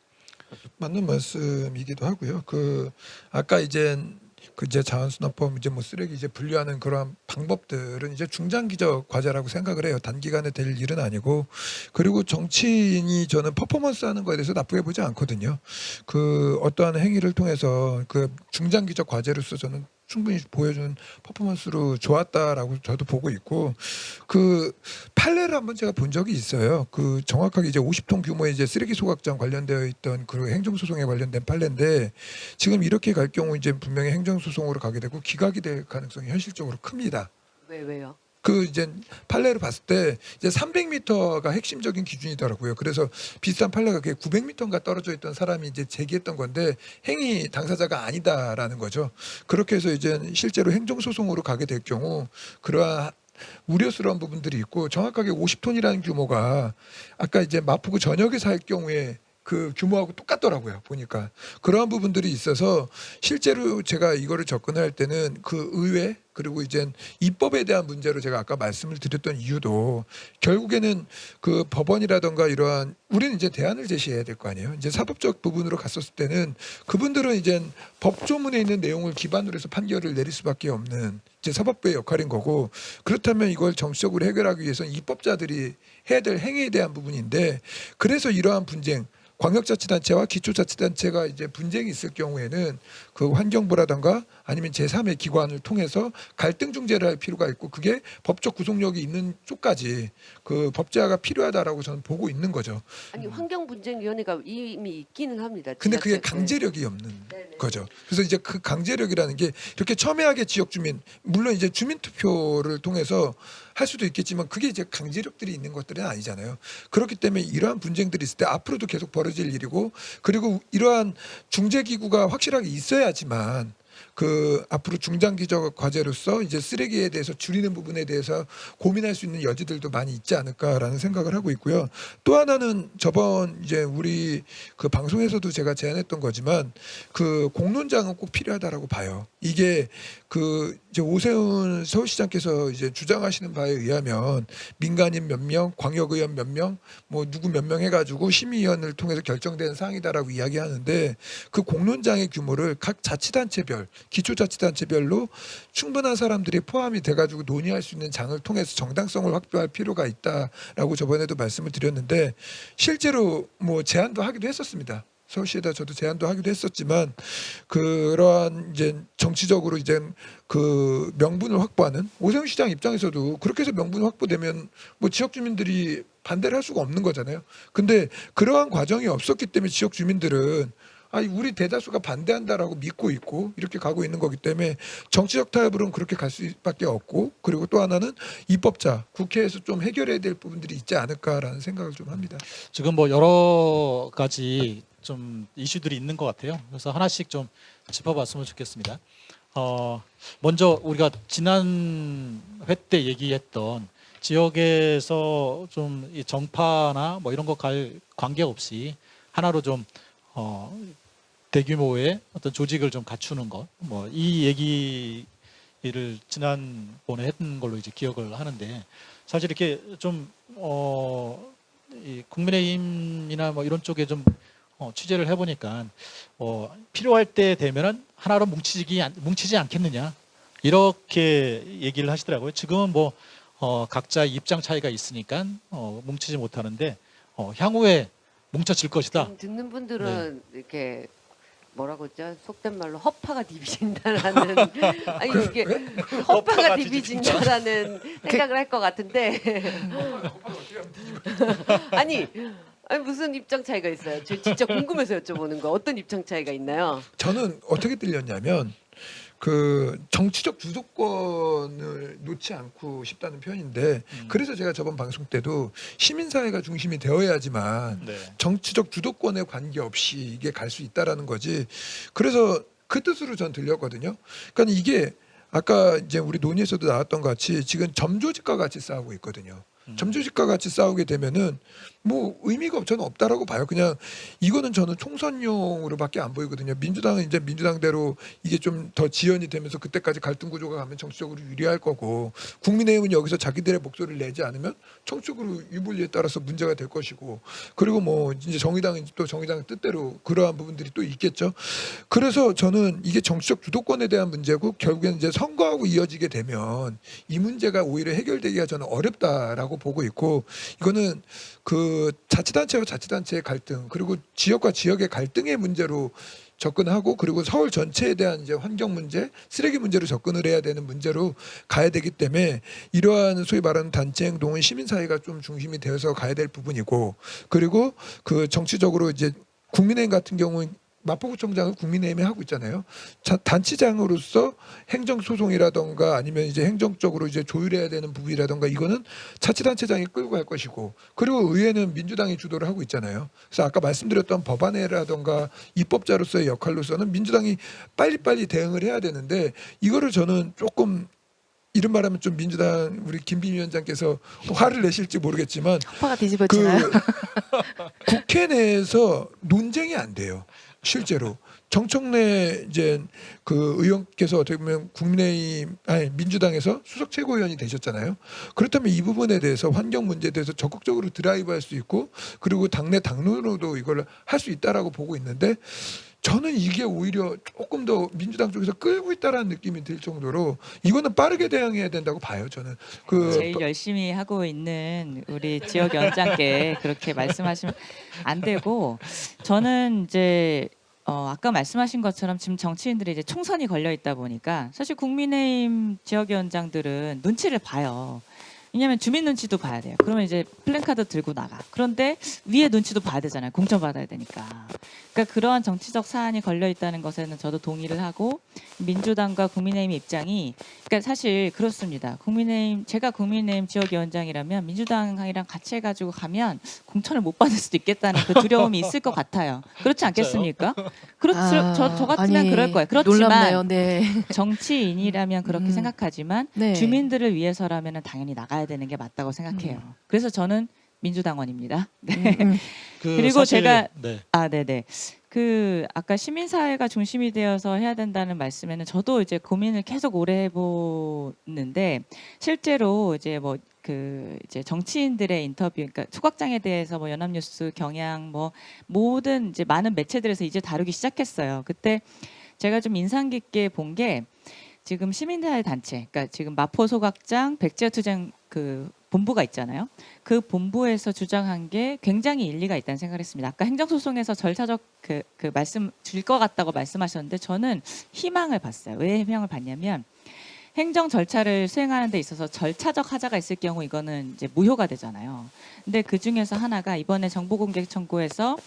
맞는 말씀이기도 하고요. 그 아까 이제 자원순환법 이제 뭐 쓰레기 이제 분류하는 그러한 방법들은 이제 중장기적 과제라고 생각을 해요. 단기간에 될 일은 아니고, 그리고 정치인이 저는 퍼포먼스 하는 거에 대해서 나쁘게 보지 않거든요. 그 어떠한 행위를 통해서 그 중장기적 과제로서 저는 충분히 보여준 퍼포먼스로 좋았다라고 저도 보고 있고, 그 판례를 한번 제가 본 적이 있어요. 그 정확하게 이제 50톤 규모의 이제 쓰레기 소각장 관련되어 있던 그 행정소송에 관련된 판례인데, 지금 이렇게 갈 경우 이제 분명히 행정소송으로 가게 되고 기각이 될 가능성이 현실적으로 큽니다. 왜요? 그 이제 판례를 봤을 때 이제 300m가 핵심적인 기준이더라고요. 그래서 비슷한 판례가 그게 900m인가 떨어져 있던 사람이 이제 제기했던 건데 행위 당사자가 아니다라는 거죠. 그렇게 해서 이제 실제로 행정소송으로 가게 될 경우 그러한 우려스러운 부분들이 있고, 정확하게 50톤이라는 규모가 아까 이제 마포구 전역에서 할 경우에 그 규모하고 똑같더라고요. 보니까 그러한 부분들이 있어서 실제로 제가 이거를 접근할 때는 그 의회 그리고 이제 입법에 대한 문제로 제가 아까 말씀을 드렸던 이유도 결국에는 그 법원이라던가 이러한 우리는 이제 대안을 제시해야 될 거 아니에요. 이제 사법적 부분으로 갔었을 때는 그분들은 이제 법조문에 있는 내용을 기반으로 해서 판결을 내릴 수밖에 없는 이제 사법부의 역할인 거고, 그렇다면 이걸 정치적으로 해결하기 위해서는 입법자들이 해야 될 행위에 대한 부분인데, 그래서 이러한 분쟁 광역자치단체와 기초자치단체가 이제 분쟁이 있을 경우에는 그 환경부라든가 아니면 제3의 기관을 통해서 갈등 중재를 할 필요가 있고, 그게 법적 구속력이 있는 쪽까지 그 법제화가 필요하다라고 저는 보고 있는 거죠. 아니 환경분쟁위원회가 이미 있기는 합니다. 근데 그게 지자체. 강제력이 없는 네네. 거죠. 그래서 이제 그 강제력이라는 게 이렇게 첨예하게 지역 주민, 물론 이제 주민 투표를 통해서 할 수도 있겠지만 그게 이제 강제력들이 있는 것들은 아니잖아요. 그렇기 때문에 이러한 분쟁들이 있을 때 앞으로도 계속 벌어질 일이고, 그리고 이러한 중재 기구가 확실하게 있어야지만 그 앞으로 중장기적 과제로서 이제 쓰레기에 대해서 줄이는 부분에 대해서 고민할 수 있는 여지들도 많이 있지 않을까라는 생각을 하고 있고요. 또 하나는 저번 이제 우리 그 방송에서도 제가 제안했던 거지만 그 공론장은 꼭 필요하다라고 봐요. 이게 그 이제 오세훈 서울시장께서 이제 주장하시는 바에 의하면 민간인 몇 명, 광역의원 몇 명, 뭐 누구 몇 명 해가지고 심의위원을 통해서 결정된 사항이다라고 이야기하는데, 그 공론장의 규모를 각 자치단체별, 기초자치단체별로 충분한 사람들이 포함이 돼가지고 논의할 수 있는 장을 통해서 정당성을 확보할 필요가 있다라고 저번에도 말씀을 드렸는데, 실제로 뭐 제안도 하기도 했었습니다. 서울시에다 저도 제안도 하기도 했었지만, 그러한 이제 정치적으로 이제 그 명분을 확보하는 오세훈 시장 입장에서도 그렇게 해서 명분 확보되면 뭐 지역 주민들이 반대를 할 수가 없는 거잖아요. 근데 그러한 과정이 없었기 때문에 지역 주민들은 아니 우리 대다수가 반대한다라고 믿고 있고 이렇게 가고 있는 거기 때문에 정치적 타협으로는 그렇게 갈 수밖에 없고, 그리고 또 하나는 입법자 국회에서 좀 해결해야 될 부분들이 있지 않을까라는 생각을 좀 합니다. 지금 뭐 여러 가지 좀 이슈들이 있는 것 같아요. 그래서 하나씩 좀 짚어봤으면 좋겠습니다. 먼저 우리가 지난 회 때 얘기했던 지역에서 좀 이 정파나 뭐 이런 거 갈 관계 없이 하나로 좀 대규모의 어떤 조직을 좀 갖추는 것, 뭐 이 얘기를 지난번에 했던 걸로 이제 기억을 하는데, 사실 이렇게 좀 이 국민의힘이나 뭐 이런 쪽에 좀 취재를 해보니까 필요할 때 되면은 하나로 뭉치지 않겠느냐 이렇게 얘기를 하시더라고요. 지금은 뭐 각자 입장 차이가 있으니까 뭉치지 못하는데 향후에 뭉쳐질 것이다. 듣는 분들은 이렇게 뭐라고 했죠? 속된 말로 허파가 디비진다라는 아니 이게 허파가 디비진다라는 생각을 할 것 같은데 아니 무슨 입장 차이가 있어요? 저 진짜 궁금해서 여쭤보는 거. 어떤 입장 차이가 있나요? 저는 어떻게 들렸냐면 그 정치적 주도권을 놓지 않고 싶다는 표현인데, 그래서 제가 저번 방송 때도 시민사회가 중심이 되어야지만 네. 정치적 주도권에 관계없이 이게 갈 수 있다라는 거지. 그래서 그 뜻으로 전 들렸거든요. 그러니까 이게 아까 이제 우리 논의에서도 나왔던 것 같이 지금 점조직과 같이 싸우고 있거든요. 점조직과 같이 싸우게 되면은 뭐 의미가 저는 없다라고 봐요. 그냥 이거는 저는 총선용으로밖에 안 보이거든요. 민주당은 이제 민주당대로 이게 좀 더 지연이 되면서 그때까지 갈등 구조가 가면 정치적으로 유리할 거고, 국민의힘은 여기서 자기들의 목소리를 내지 않으면 정치적으로 유불리에 따라서 문제가 될 것이고, 그리고 뭐 이제 정의당은 또 정의당 뜻대로 그러한 부분들이 또 있겠죠. 그래서 저는 이게 정치적 주도권에 대한 문제고, 결국에는 이제 선거하고 이어지게 되면 이 문제가 오히려 해결되기가 저는 어렵다라고 보고 있고, 이거는 그 자치단체와 자치단체의 갈등, 그리고 지역과 지역의 갈등의 문제로 접근하고, 그리고 서울 전체에 대한 이제 환경 문제, 쓰레기 문제로 접근을 해야 되는 문제로 가야 되기 때문에, 이러한 소위 말하는 단체 행동은 시민사회가 좀 중심이 되어서 가야 될 부분이고, 그리고 그 정치적으로 이제 국민의힘 같은 경우는 마포구청장을 국민의힘이 하고 있잖아요. 단체장으로서 행정소송이라던가 아니면 이제 행정적으로 이제 조율해야 되는 부분이라던가 이거는 자치단체장이 끌고 갈 것이고, 그리고 의회는 민주당이 주도를 하고 있잖아요. 그래서 아까 말씀드렸던 법안이라던가 입법자로서의 역할로서는 민주당이 빨리빨리 대응을 해야 되는데, 이거를 저는 조금 이른 말하면 좀 민주당 우리 김빈 위원장께서 화를 내실지 모르겠지만 파가 뒤집어지나요? 국회 내에서 논쟁이 안 돼요. 실제로 정청래 이제 그 의원께서 어떻게 보면 국민의힘 아니 민주당에서 수석 최고위원이 되셨잖아요. 그렇다면 이 부분에 대해서 환경 문제에 대해서 적극적으로 드라이브할 수 있고, 그리고 당내 당론으로도 이걸 할 수 있다라고 보고 있는데, 저는 이게 오히려 조금 더 민주당 쪽에서 끌고 있다라는 느낌이 들 정도로 이거는 빠르게 대응해야 된다고 봐요. 저는 그 제일 열심히 하고 있는 우리 지역 위원장께 그렇게 말씀하시면 안 되고, 저는 이제 아까 말씀하신 것처럼 지금 정치인들이 이제 총선이 걸려 있다 보니까 사실 국민의힘 지역 위원장들은 눈치를 봐요. 왜냐하면 주민 눈치도 봐야 돼요. 그러면 이제 플랜카드 들고 나가. 그런데 위에 눈치도 봐야 되잖아요. 공천받아야 되니까. 그러니까 그러한 정치적 사안이 걸려 있다는 것에는 저도 동의를 하고, 민주당과 국민의힘 입장이, 그러니까 사실 그렇습니다. 제가 국민의힘 지역위원장이라면 민주당이랑 같이 해가지고 가면 공천을 못 받을 수도 있겠다는 그 두려움이 있을 것 같아요. 그렇지 않겠습니까? 저 같으면 아니, 그럴 거예요. 그렇지만 놀랍네요. 네. 정치인이라면 그렇게 생각하지만 네. 주민들을 위해서라면 당연히 나가야 되는 게 맞다고 생각해요. 그래서 저는 민주당원입니다. 그리고 사실, 제가 네. 네네. 그 아까 시민사회가 중심이 되어서 해야 된다는 말씀에는 저도 이제 고민을 계속 오래 해보는데, 실제로 이제 뭐 이제 정치인들의 인터뷰, 그러니까 소각장에 대해서 뭐 연합뉴스, 경향, 뭐 모든 이제 많은 매체들에서 이제 다루기 시작했어요. 그때 제가 좀 인상 깊게 본 게, 지금 시민사회 단체, 그러니까 지금 마포 소각장 백지화 투쟁 그 본부가 있잖아요. 그 본부에서 주장한 게 굉장히 일리가 있다는 생각을 했습니다. 아까 행정소송에서 절차적 그 말씀 줄 것 같다고 말씀하셨는데, 저는 희망을 봤어요. 왜 희망을 봤냐면, 행정 절차를 수행하는 데 있어서 절차적 하자가 있을 경우 이거는 이제 무효가 되잖아요. 근데 그 중에서 하나가 이번에 정보공개 청구에서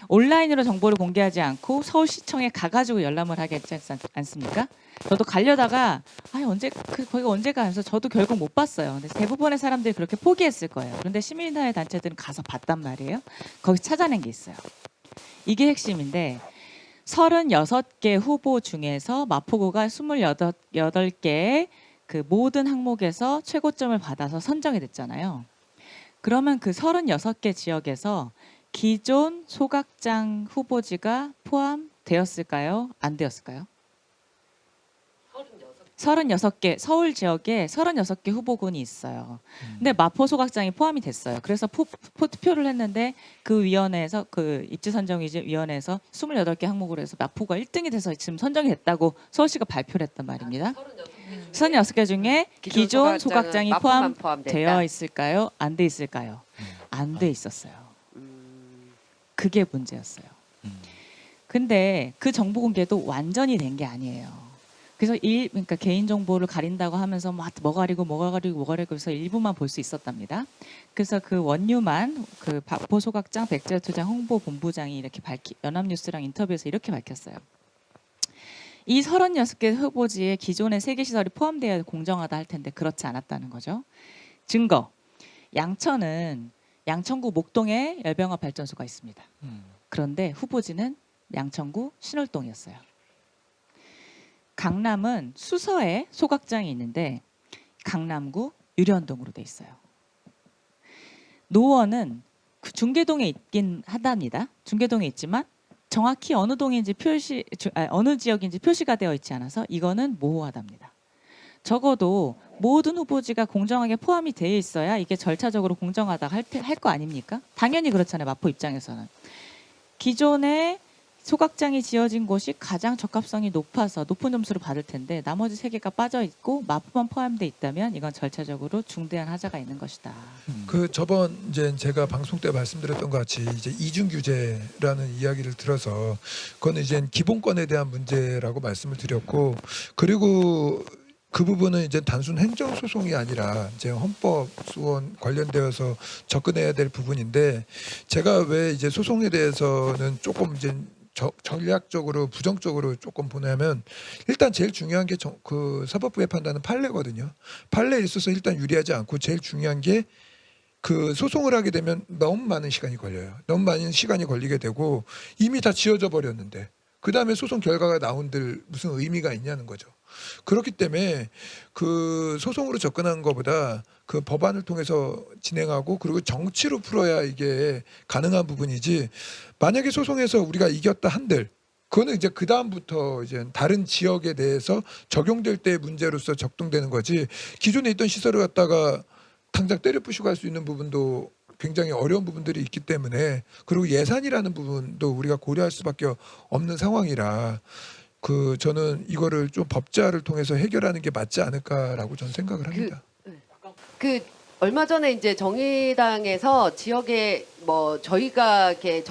온라인으로 정보를 공개하지 않고 서울시청에 가가지고 열람을 하게 했지 않습니까? 저도 가려다가 거기가 언제가 해서 저도 결국 못 봤어요. 근데 대부분의 사람들이 그렇게 포기했을 거예요. 그런데 시민사회 단체들은 가서 봤단 말이에요. 거기 찾아낸 게 있어요. 이게 핵심인데, 36개 후보 중에서 마포구가 28개의 그 모든 항목에서 최고점을 받아서 선정이 됐잖아요. 그러면 그 36개 지역에서 기존 소각장 후보지가 포함되었을까요? 안 되었을까요? 36개, 서울 지역에 36개 후보군이 있어요. 근데 마포 소각장이 포함이 됐어요. 그래서 투표를 했는데 그 위원회에서, 그 입지선정위원회에서 28개 항목으로 해서 마포가 1등이 돼서 지금 선정이 됐다고 서울시가 발표를 했단 말입니다. 36개 중에 기존 소각장이 포함되어 있을까요? 안 돼 있을까요? 안 돼 있었어요. 그게 문제였어요. 근데 그 정보 공개도 완전히 된 게 아니에요. 그래서 그러니까 개인 정보를 가린다고 하면서 뭐 가리고 해서 일부만 볼 수 있었답니다. 그래서 그 원유만 그 마포 소각장 백지화 투쟁 홍보 본부장이 이렇게 연합뉴스랑 인터뷰에서 이렇게 밝혔어요. 이 36개 후보지에 기존의 3개 시설이 포함되어야 공정하다 할 텐데 그렇지 않았다는 거죠. 증거. 양천은 양천구 목동에 열병합 발전소가 있습니다. 그런데 후보지는 양천구 신월동이었어요. 강남은 수서에 소각장이 있는데 강남구 유련동으로 돼 있어요. 노원은 그 중계동에 있긴 하답니다. 중계동에 있지만 정확히 어느 동인지 어느 지역인지 표시가 되어 있지 않아서 이거는 모호하답니다. 적어도 모든 후보지가 공정하게 포함이 되어 있어야 이게 절차적으로 공정하다고 할 거 아닙니까? 당연히 그렇잖아요. 마포 입장에서는. 기존에 소각장이 지어진 곳이 가장 적합성이 높아서 높은 점수를 받을 텐데 나머지 3개가 빠져 있고 마포만 포함돼 있다면 이건 절차적으로 중대한 하자가 있는 것이다. 그 저번 이제 제가 방송 때 말씀드렸던 것 같이 이제 이중 규제라는 이야기를 들어서 그거는 이제 기본권에 대한 문제라고 말씀을 드렸고, 그리고 그 부분은 이제 단순 행정 소송이 아니라 이제 헌법 소원 관련되어서 접근해야 될 부분인데, 제가 왜 이제 소송에 대해서는 조금 이제 전략적으로 부정적으로 조금 보냐면, 일단 제일 중요한 게 그 사법부의 판단은 판례거든요. 판례에 있어서 일단 유리하지 않고, 제일 중요한 게 그 소송을 하게 되면 너무 많은 시간이 걸려요. 너무 많은 시간이 걸리게 되고 이미 다 지어져 버렸는데 그 다음에 소송 결과가 나온들 무슨 의미가 있냐는 거죠. 그렇기 때문에 그 소송으로 접근하는 것보다 그 법안을 통해서 진행하고 그리고 정치로 풀어야 이게 가능한 부분이지, 만약에 소송에서 우리가 이겼다 한들 그거는 이제 그 다음부터 이제 다른 지역에 대해서 적용될 때의 문제로서 적동되는 거지, 기존에 있던 시설을 갖다가 당장 때려 부시고 할 수 있는 부분도 굉장히 어려운 부분들이 있기 때문에, 그리고 예산이라는 부분도 우리가 고려할 수밖에 없는 상황이라 그 저는 이거를 좀 법제화를 통해서 해결하는 게 맞지 않을까라고 저는 생각을 합니다. 그 얼마 전에 이제 정의당에서 지역에 뭐 저희가 이렇게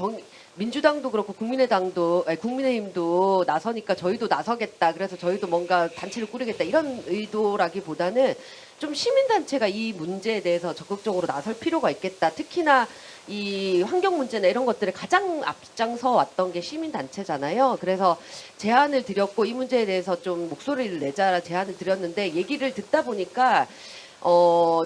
민주당도 그렇고 국민의힘도 나서니까 저희도 나서겠다. 그래서 저희도 뭔가 단체를 꾸리겠다. 이런 의도라기보다는 좀 시민단체가 이 문제에 대해서 적극적으로 나설 필요가 있겠다. 특히나 이 환경 문제나 이런 것들에 가장 앞장서 왔던 게 시민단체잖아요. 그래서 제안을 드렸고 이 문제에 대해서 좀 목소리를 내자 제안을 드렸는데, 얘기를 듣다 보니까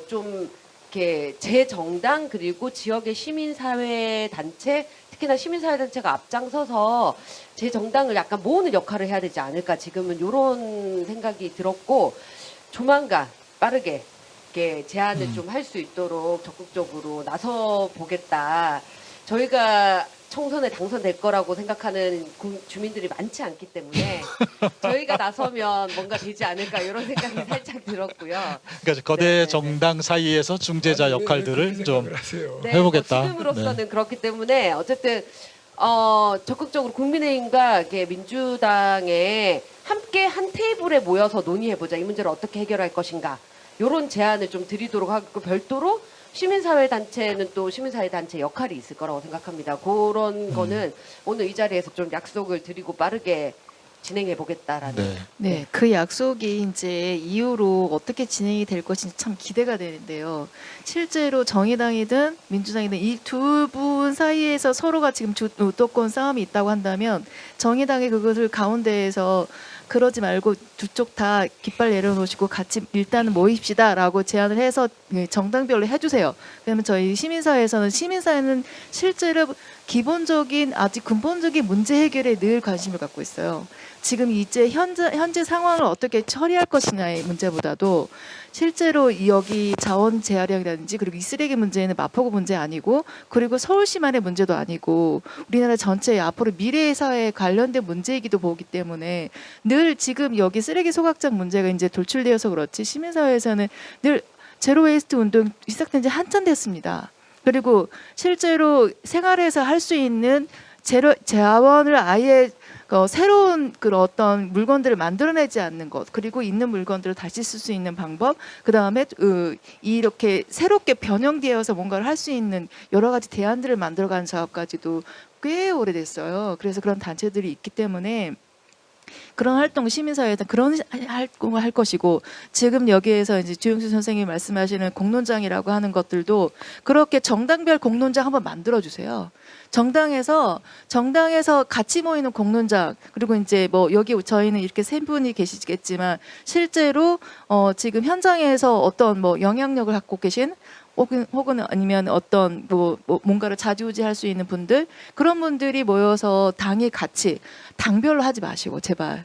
좀 이렇게 제 정당 그리고 지역의 시민사회 단체, 특히나 시민사회 단체가 앞장서서 제 정당을 약간 모으는 역할을 해야 되지 않을까, 지금은 이런 생각이 들었고, 조만간 빠르게 이렇게 제안을 좀 할 수 있도록 적극적으로 나서 보겠다. 저희가 총선에 당선될 거라고 생각하는 주민들이 많지 않기 때문에 저희가 나서면 뭔가 되지 않을까, 이런 생각이 살짝 들었고요. 그러니까 거대 네. 정당 사이에서 중재자 역할들을 좀 네, 해보겠다. 뭐 지금으로서는 그렇기 때문에 어쨌든 적극적으로 국민의힘과 이렇게 민주당에 함께 한 테이블에 모여서 논의해보자. 이 문제를 어떻게 해결할 것인가. 이런 제안을 좀 드리도록 하고, 별도로 시민사회 단체는 또 시민사회 단체 역할이 있을 거라고 생각합니다. 그런 거는 오늘 이 자리에서 좀 약속을 드리고 빠르게 진행해 보겠다라는. 네. 네, 그 약속이 이제 이후로 어떻게 진행이 될 것인지 참 기대가 되는데요. 실제로 정의당이든 민주당이든 이 두 분 사이에서 서로가 지금 주도권 싸움이 있다고 한다면, 정의당이 그것을 가운데에서 그러지 말고 두 쪽 다 깃발 내려놓으시고 같이 일단은 모입시다라고 제안을 해서 정당별로 해주세요. 그러면 저희 시민사회는 실제로 기본적인 아주 근본적인 문제 해결에 늘 관심을 갖고 있어요. 지금 이제 현재 상황을 어떻게 처리할 것이냐의 문제보다도 실제로 여기 자원 재활용이라든지 그리고 이 쓰레기 문제는 마포구 문제 아니고, 그리고 서울시만의 문제도 아니고 우리나라 전체의 앞으로 미래의 사회에 관련된 문제이기도 보기 때문에, 늘 지금 여기 쓰레기 소각장 문제가 이제 돌출되어서 그렇지 시민사회에서는 늘 제로 웨이스트 운동 시작된 지 한참 됐습니다. 그리고 실제로 생활에서 할 수 있는 자원을 아예 새로운 그런 어떤 물건들을 만들어내지 않는 것, 그리고 있는 물건들을 다시 쓸 수 있는 방법, 그 다음에 이렇게 새롭게 변형되어서 뭔가를 할 수 있는 여러 가지 대안들을 만들어가는 작업까지도 꽤 오래됐어요. 그래서 그런 단체들이 있기 때문에 그런 활동, 시민사회에서 그런 활동을 할 것이고, 지금 여기에서 이제 주영수 선생님이 말씀하시는 공론장이라고 하는 것들도 그렇게 정당별 공론장 한번 만들어 주세요. 정당에서 같이 모이는 공론장, 그리고 이제 뭐 여기 저희는 이렇게 세 분이 계시겠지만 실제로 지금 현장에서 어떤 뭐 영향력을 갖고 계신 혹은 아니면 어떤 뭔가를 좌지우지할 수 있는 분들, 그런 분들이 모여서 당별로 하지 마시고 제발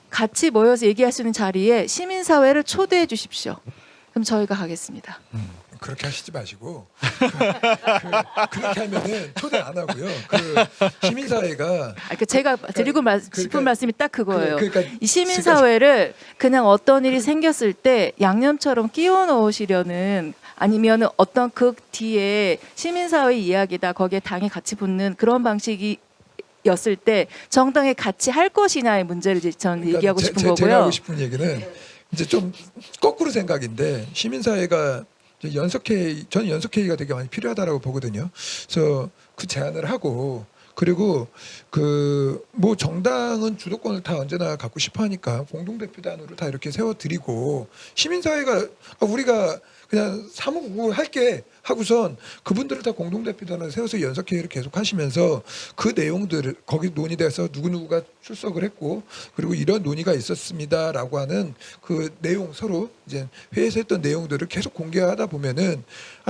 같이 모여서 얘기할 수 있는 자리에 시민사회를 초대해 주십시오. 그럼 저희가 가겠습니다. 그렇게 하시지 마시고 그렇게 하면은 초대 안 하고요. 시민사회가 제가 드리고 싶은 그러니까- 말씀이 딱 그거예요. 그러니까 이 시민사회를 그냥 어떤 일이 생겼을 때 양념처럼 끼워 넣으시려는 아니면 어떤 그 뒤에 시민사회 이야기다 거기에 당이 같이 붙는 그런 방식이 였을 때 정당에 같이 할 것이냐의 문제를 이제 전 그러니까 얘기하고 싶은 제가 거고요. 하고 싶은 얘기는 이제 좀 거꾸로 생각인데 시민사회가 이제 저는 연석회의가 되게 많이 필요하다라고 보거든요. 그래서 그 제안을 하고 그리고 뭐 정당은 주도권을 다 언제나 갖고 싶어 하니까 공동대표단으로 다 이렇게 세워드리고 시민사회가 우리가 그냥 사무국을 할게 하고선 그분들을 다 공동대표단을 세워서 연석회의를 계속 하시면서 그 내용들을 거기 논의돼서 누구누구가 출석을 했고 그리고 이런 논의가 있었습니다라고 하는 그 내용 서로 이제 회의에서 했던 내용들을 계속 공개하다 보면은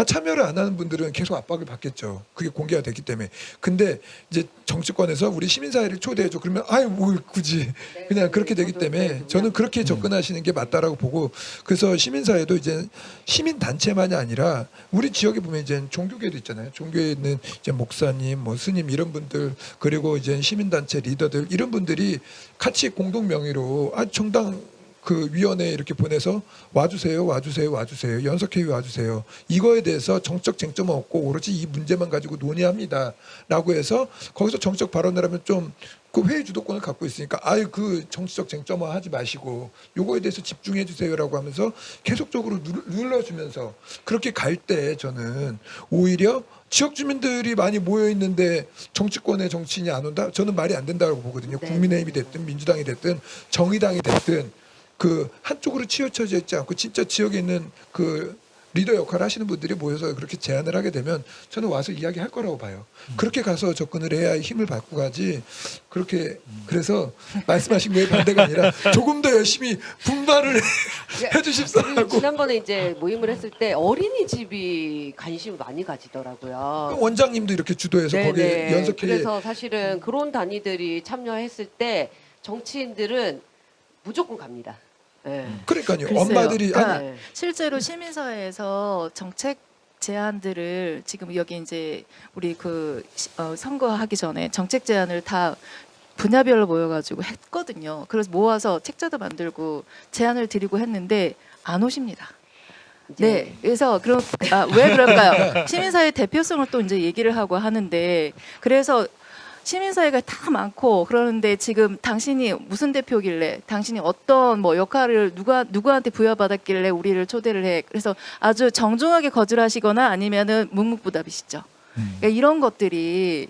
참여를 안 하는 분들은 계속 압박을 받겠죠. 그게 공개가 됐기 때문에. 근데 이제 정치권에서 우리 시민사회를 초대해줘. 그러면 뭘 굳이 그냥 그렇게 되기 때문에 저는 그렇게 접근하시는 게 맞다라고 보고 그래서 시민사회도 이제 시민단체만이 아니라 우리 지역에 보면 이제 종교계도 있잖아요. 종교에 있는 이제 목사님, 뭐 스님 이런 분들 그리고 이제 시민단체 리더들 이런 분들이 같이 공동 명의로 정당 그 위원회에 이렇게 보내서 와주세요 연석회의 와주세요 이거에 대해서 정적 쟁점은 없고 오로지 이 문제만 가지고 논의합니다라고 해서 거기서 정적 발언을 하면 좀 그 회의 주도권을 갖고 있으니까 그 정치적 쟁점화 하지 마시고 요거에 대해서 집중해 주세요라고 하면서 계속적으로 눌러주면서 그렇게 갈 때 저는 오히려 지역 주민들이 많이 모여 있는데 정치권의 정치인이 안 온다? 저는 말이 안 된다고 보거든요. 네. 국민의힘이 됐든 민주당이 됐든 정의당이 됐든 그 한쪽으로 치우쳐져 있지 않고 진짜 지역에 있는 그 리더 역할을 하시는 분들이 모여서 그렇게 제안을 하게 되면 저는 와서 이야기할 거라고 봐요. 그렇게 가서 접근을 해야 힘을 받고 가지. 그렇게 그래서 말씀하신 거에 반대가 아니라 조금 더 열심히 분발을 해주십사라고. 지난번에 이제 모임을 했을 때 어린이집이 관심을 많이 가지더라고요. 원장님도 이렇게 주도해서 거기에 네네. 연석회의 그래서 사실은 그런 단위들이 참여했을 때 정치인들은 무조건 갑니다. 네. 그러니까요. 글쎄요. 엄마들이 그러니까 네. 실제로 시민사회에서 정책 제안들을 지금 여기 이제 우리 선거하기 전에 정책 제안을 다 분야별로 모여가지고 했거든요. 그래서 모아서 책자도 만들고 제안을 드리고 했는데 안 오십니다. 네, 그래서 왜 그럴까요? 시민사회 대표성을 또 이제 얘기를 하고 하는데 그래서 시민사회가 다 많고 그러는데 지금 당신이 무슨 대표길래 당신이 어떤 뭐 역할을 누구한테 부여받았길래 우리를 초대를 해. 그래서 아주 정중하게 거절하시거나 아니면은 묵묵부답이시죠. 그러니까 이런 것들이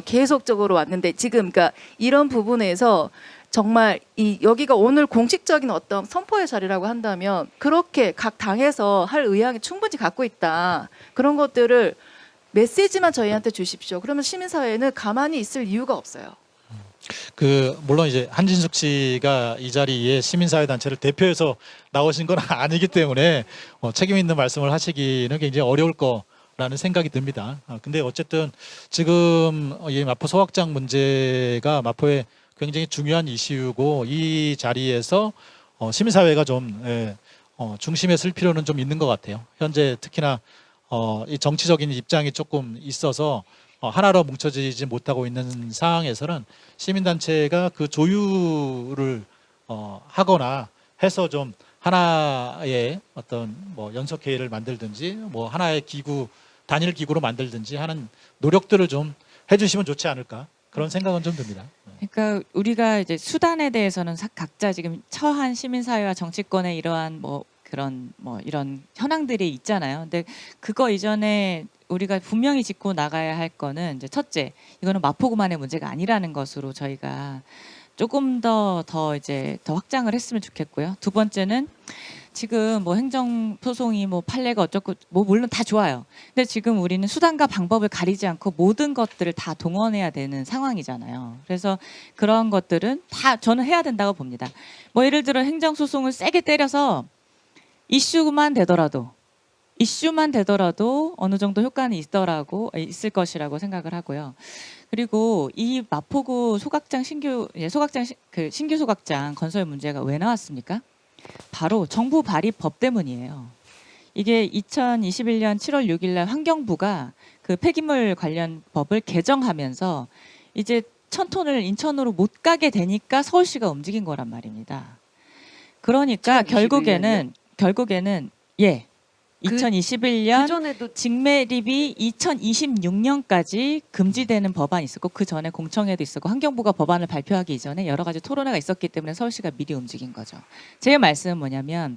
계속적으로 왔는데 지금 그러니까 이런 부분에서 정말 여기가 오늘 공식적인 어떤 선포의 자리라고 한다면 그렇게 각 당에서 할 의향이 충분히 갖고 있다. 그런 것들을 메시지만 저희한테 주십시오. 그러면 시민사회는 가만히 있을 이유가 없어요. 물론 이제 한진숙 씨가 이 자리에 시민사회 단체를 대표해서 나오신 건 아니기 때문에 책임 있는 말씀을 하시기는 굉장히 어려울 거라는 생각이 듭니다. 근데 어쨌든 지금 이 마포 소확장 문제가 마포의 굉장히 중요한 이슈고 이 자리에서 시민사회가 좀 중심에 설 필요는 좀 있는 것 같아요. 현재 특히나 이 정치적인 입장이 조금 있어서 하나로 뭉쳐지지 못하고 있는 상황에서는 시민단체가 그 조율을 하거나 해서 좀 하나의 어떤 뭐 연석회의를 만들든지 뭐 하나의 단일 기구로 만들든지 하는 노력들을 좀 해주시면 좋지 않을까 그런 생각은 좀 듭니다. 그러니까 우리가 이제 수단에 대해서는 각자 지금 처한 시민사회와 정치권의 이러한 이런 현황들이 있잖아요. 근데 그거 이전에 우리가 분명히 짚고 나가야 할 거는 이제 첫째, 이거는 마포구만의 문제가 아니라는 것으로 저희가 조금 더 확장을 했으면 좋겠고요. 두 번째는 지금 뭐 행정 소송이 뭐 판례가 어쩌고 뭐 물론 다 좋아요. 근데 지금 우리는 수단과 방법을 가리지 않고 모든 것들을 다 동원해야 되는 상황이잖아요. 그래서 그런 것들은 다 저는 해야 된다고 봅니다. 뭐 예를 들어 행정 소송을 세게 때려서 이슈만 되더라도 어느 정도 효과는 있을 것이라고 생각을 하고요. 그리고 이 마포구 신규 소각장 건설 문제가 왜 나왔습니까? 바로 정부 발의법 때문이에요. 이게 2021년 7월 6일 날 환경부가 그 폐기물 관련 법을 개정하면서 이제 1000톤을 인천으로 못 가게 되니까 서울시가 움직인 거란 말입니다. 그러니까 2021 년이요? 결국에는 예. 그 2021년 전에도 직매립이 2026년까지 금지되는 법안이 있었고 그 전에 공청회도 있었고 환경부가 법안을 발표하기 이전에 여러 가지 토론회가 있었기 때문에 서울시가 미리 움직인 거죠. 제 말씀은 뭐냐면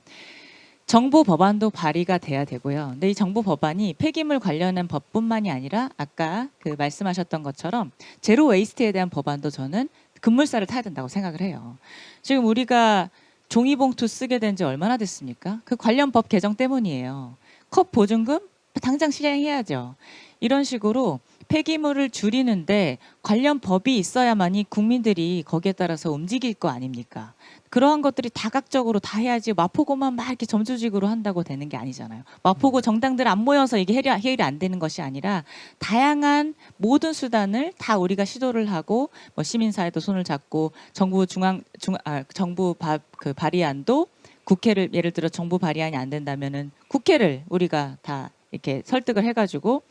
정부 법안도 발의가 돼야 되고요. 근데 이 정부 법안이 폐기물 관련한 법뿐만이 아니라 아까 그 말씀하셨던 것처럼 제로 웨이스트에 대한 법안도 저는 급물살을 타야 된다고 생각을 해요. 지금 우리가 종이봉투 쓰게 된 지 얼마나 됐습니까? 그 관련 법 개정 때문이에요. 컵 보증금 당장 실행해야죠. 이런 식으로 폐기물을 줄이는데 관련 법이 있어야만이 국민들이 거기에 따라서 움직일 거 아닙니까? 그러한 것들이 다각적으로 다 해야지 마포구만 막 이렇게 점주직으로 한다고 되는 게 아니잖아요. 마포구 정당들 안 모여서 이게 해결이 안 되는 것이 아니라 다양한 모든 수단을 다 우리가 시도를 하고 뭐 시민사회도 손을 잡고 정부 그 발의안도 국회를 예를 들어 정부 발의안이 안 된다면은 국회를 우리가 다 이렇게 설득을 해가지고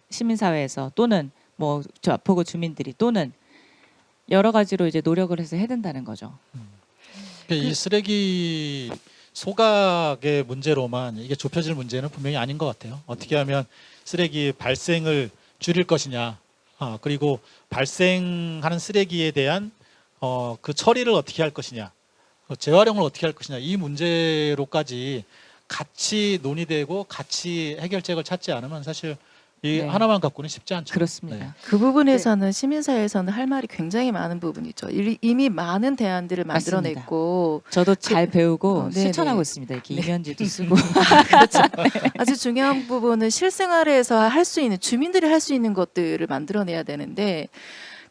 시민사회에서 또는 뭐 저 마포구 주민들이 또는 여러 가지로 이제 노력을 해서 해야 된다는 거죠. 이 쓰레기 소각의 문제로만 이게 좁혀질 문제는 분명히 아닌 것 같아요. 어떻게 하면 쓰레기 발생을 줄일 것이냐, 그리고 발생하는 쓰레기에 대한 그 처리를 어떻게 할 것이냐, 재활용을 어떻게 할 것이냐, 이 문제로까지 같이 논의되고 같이 해결책을 찾지 않으면 사실 이 네. 하나만 갖고는 쉽지 않죠. 그렇습니다. 네. 그 부분에서는 시민사회에서는 할 말이 굉장히 많은 부분이 있죠. 이미 많은 대안들을 만들어냈고 저도 잘 배우고 네네. 실천하고 있습니다. 이렇게 네. 이면지도 쓰고. 그렇죠. 아주 중요한 부분은 실생활에서 할 수 있는 주민들이 할 수 있는 것들을 만들어내야 되는데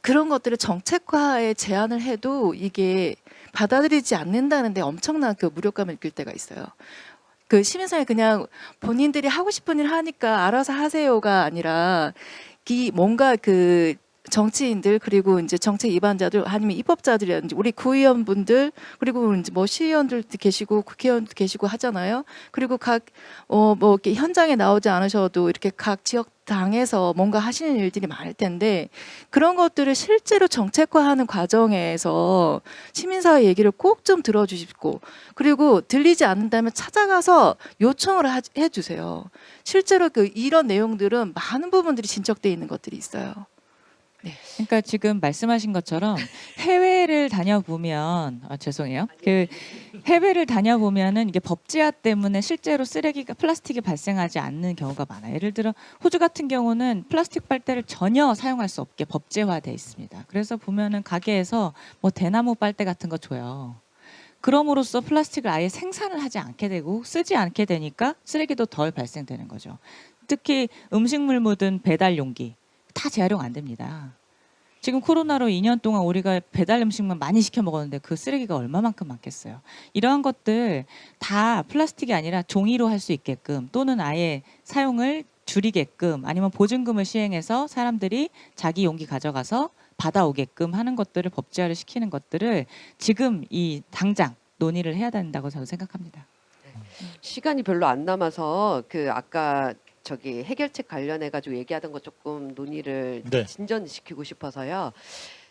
그런 것들을 정책화에 제안을 해도 이게 받아들이지 않는다는데 엄청난 그 무력감을 느낄 때가 있어요. 그 시민사회 그냥 본인들이 하고 싶은 일 하니까 알아서 하세요가 아니라 뭔가 그 정치인들 그리고 이제 정책 위반자들 아니면 입법자들이라든지 우리 구의원분들 그리고 이제 뭐 시의원들도 계시고 국회의원도 계시고 하잖아요. 그리고 각 뭐 이렇게 현장에 나오지 않으셔도 이렇게 각 지역 당에서 뭔가 하시는 일들이 많을 텐데 그런 것들을 실제로 정책화하는 과정에서 시민사회 얘기를 꼭 좀 들어주시고 그리고 들리지 않는다면 찾아가서 요청을 해주세요. 실제로 그 이런 내용들은 많은 부분들이 진척돼 있는 것들이 있어요. 그러니까 지금 말씀하신 것처럼 해외를 다녀보면 죄송해요. 그 해외를 다녀보면은 이게 법제화 때문에 실제로 쓰레기가 플라스틱이 발생하지 않는 경우가 많아요. 예를 들어 호주 같은 경우는 플라스틱 빨대를 전혀 사용할 수 없게 법제화돼 있습니다. 그래서 보면은 가게에서 뭐 대나무 빨대 같은 거 줘요. 그럼으로써 플라스틱을 아예 생산을 하지 않게 되고 쓰지 않게 되니까 쓰레기도 덜 발생되는 거죠. 특히 음식물 묻은 배달 용기 다 재활용 안 됩니다. 지금 코로나로 2년 동안 우리가 배달 음식만 많이 시켜 먹었는데 그 쓰레기가 얼마만큼 많겠어요. 이러한 것들 다 플라스틱이 아니라 종이로 할 수 있게끔 또는 아예 사용을 줄이게끔 아니면 보증금을 시행해서 사람들이 자기 용기 가져가서 받아오게끔 하는 것들을 법제화를 시키는 것들을 지금 이 당장 논의를 해야 된다고 저는 생각합니다. 시간이 별로 안 남아서 그 아까 저기 해결책 관련해 가지고 얘기하던 거 조금 논의를 네. 진전시키고 싶어서요.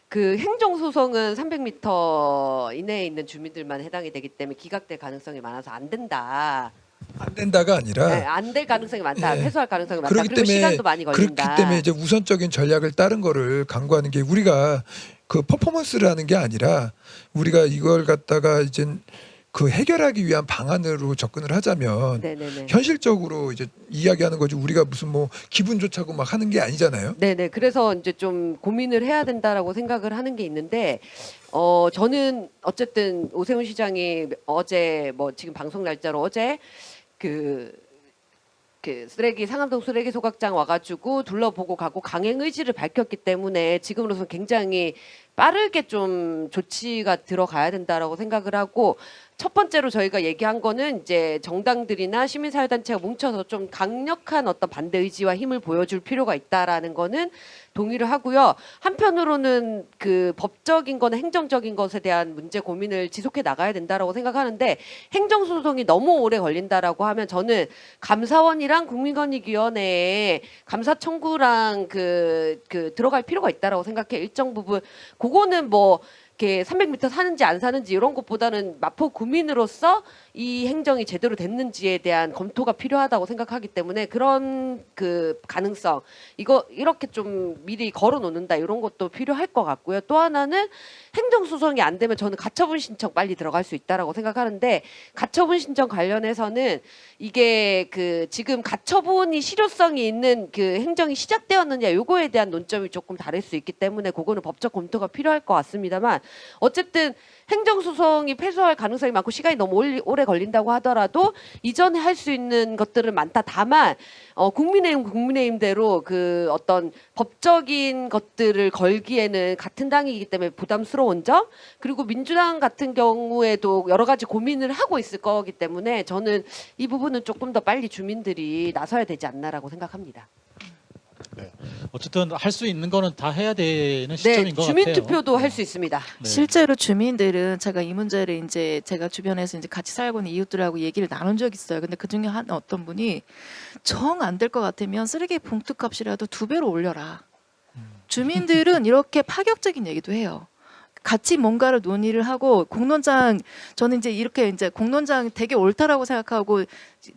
그 행정소송은 300m 이내에 있는 주민들만 해당이 되기 때문에 기각될 가능성이 많아서 안 된다. 안 된다가 아니라 네, 안 될 가능성이 많다. 예. 회수할 가능성이 많다. 그렇기 그리고 때문에 시간도 많이 걸린다. 그렇기 때문에 이제 우선적인 전략을 따른 거를 강구하는 게 우리가 그 퍼포먼스를 하는 게 아니라 우리가 이걸 갖다가 이제 그 해결하기 위한 방안으로 접근을 하자면 네네네. 현실적으로 이제 이야기하는 거지 우리가 무슨 뭐 기분 좋자고 막 하는 게 아니잖아요. 네네. 그래서 이제 좀 고민을 해야 된다라고 생각을 하는 게 있는데, 저는 어쨌든 오세훈 시장이 어제 뭐 지금 방송 날짜로 어제 그 쓰레기 상암동 쓰레기 소각장 와가지고 둘러보고 가고 강행 의지를 밝혔기 때문에 지금으로서는 굉장히 빠르게 좀 조치가 들어가야 된다라고 생각을 하고 첫 번째로 저희가 얘기한 거는 이제 정당들이나 시민사회단체가 뭉쳐서 좀 강력한 어떤 반대 의지와 힘을 보여줄 필요가 있다라는 거는 동의를 하고요. 한편으로는 그 법적인 거나 행정적인 것에 대한 문제 고민을 지속해 나가야 된다라고 생각하는데 행정소송이 너무 오래 걸린다라고 하면 저는 감사원이랑 국민권익위원회에 감사 청구랑 그 들어갈 필요가 있다라고 생각해. 일정 부분 그거는 뭐 이렇게 300m 사는지 안 사는지 이런 것보다는 마포 구민으로서 이 행정이 제대로 됐는지에 대한 검토가 필요하다고 생각하기 때문에 그런 그 가능성 이거 이렇게 좀 미리 걸어 놓는다 이런 것도 필요할 것 같고요. 또 하나는 행정 소송이 안 되면 저는 가처분 신청 빨리 들어갈 수 있다라고 생각하는데 가처분 신청 관련해서는 이게 그 지금 가처분이 실효성이 있는 그 행정이 시작되었느냐 요거에 대한 논점이 조금 다를 수 있기 때문에 그거는 법적 검토가 필요할 것 같습니다만 어쨌든 행정소송이 패소할 가능성이 많고 시간이 너무 오래 걸린다고 하더라도 이전에 할 수 있는 것들은 많다. 다만 국민의힘대로 그 어떤 법적인 것들을 걸기에는 같은 당이기 때문에 부담스러운 점 그리고 민주당 같은 경우에도 여러 가지 고민을 하고 있을 거기 때문에 저는 이 부분은 조금 더 빨리 주민들이 나서야 되지 않나라고 생각합니다. 네. 어쨌든 할 수 있는 거는 다 해야 되는 시점인 네, 것 주민 같아요. 투표도 할 수 있습니다. 네. 실제로 주민들은 제가 이 문제를 이제 제가 주변에서 이제 같이 살고 있는 이웃들하고 얘기를 나눈 적 있어요. 근데 그 중에 한 어떤 분이 정 안 될 것 같으면 쓰레기 봉투 값이라도 2배로 올려라. 주민들은 이렇게 파격적인 얘기도 해요. 같이 뭔가를 논의를 하고 공론장 저는 이제 이렇게 이제 공론장 되게 옳다라고 생각하고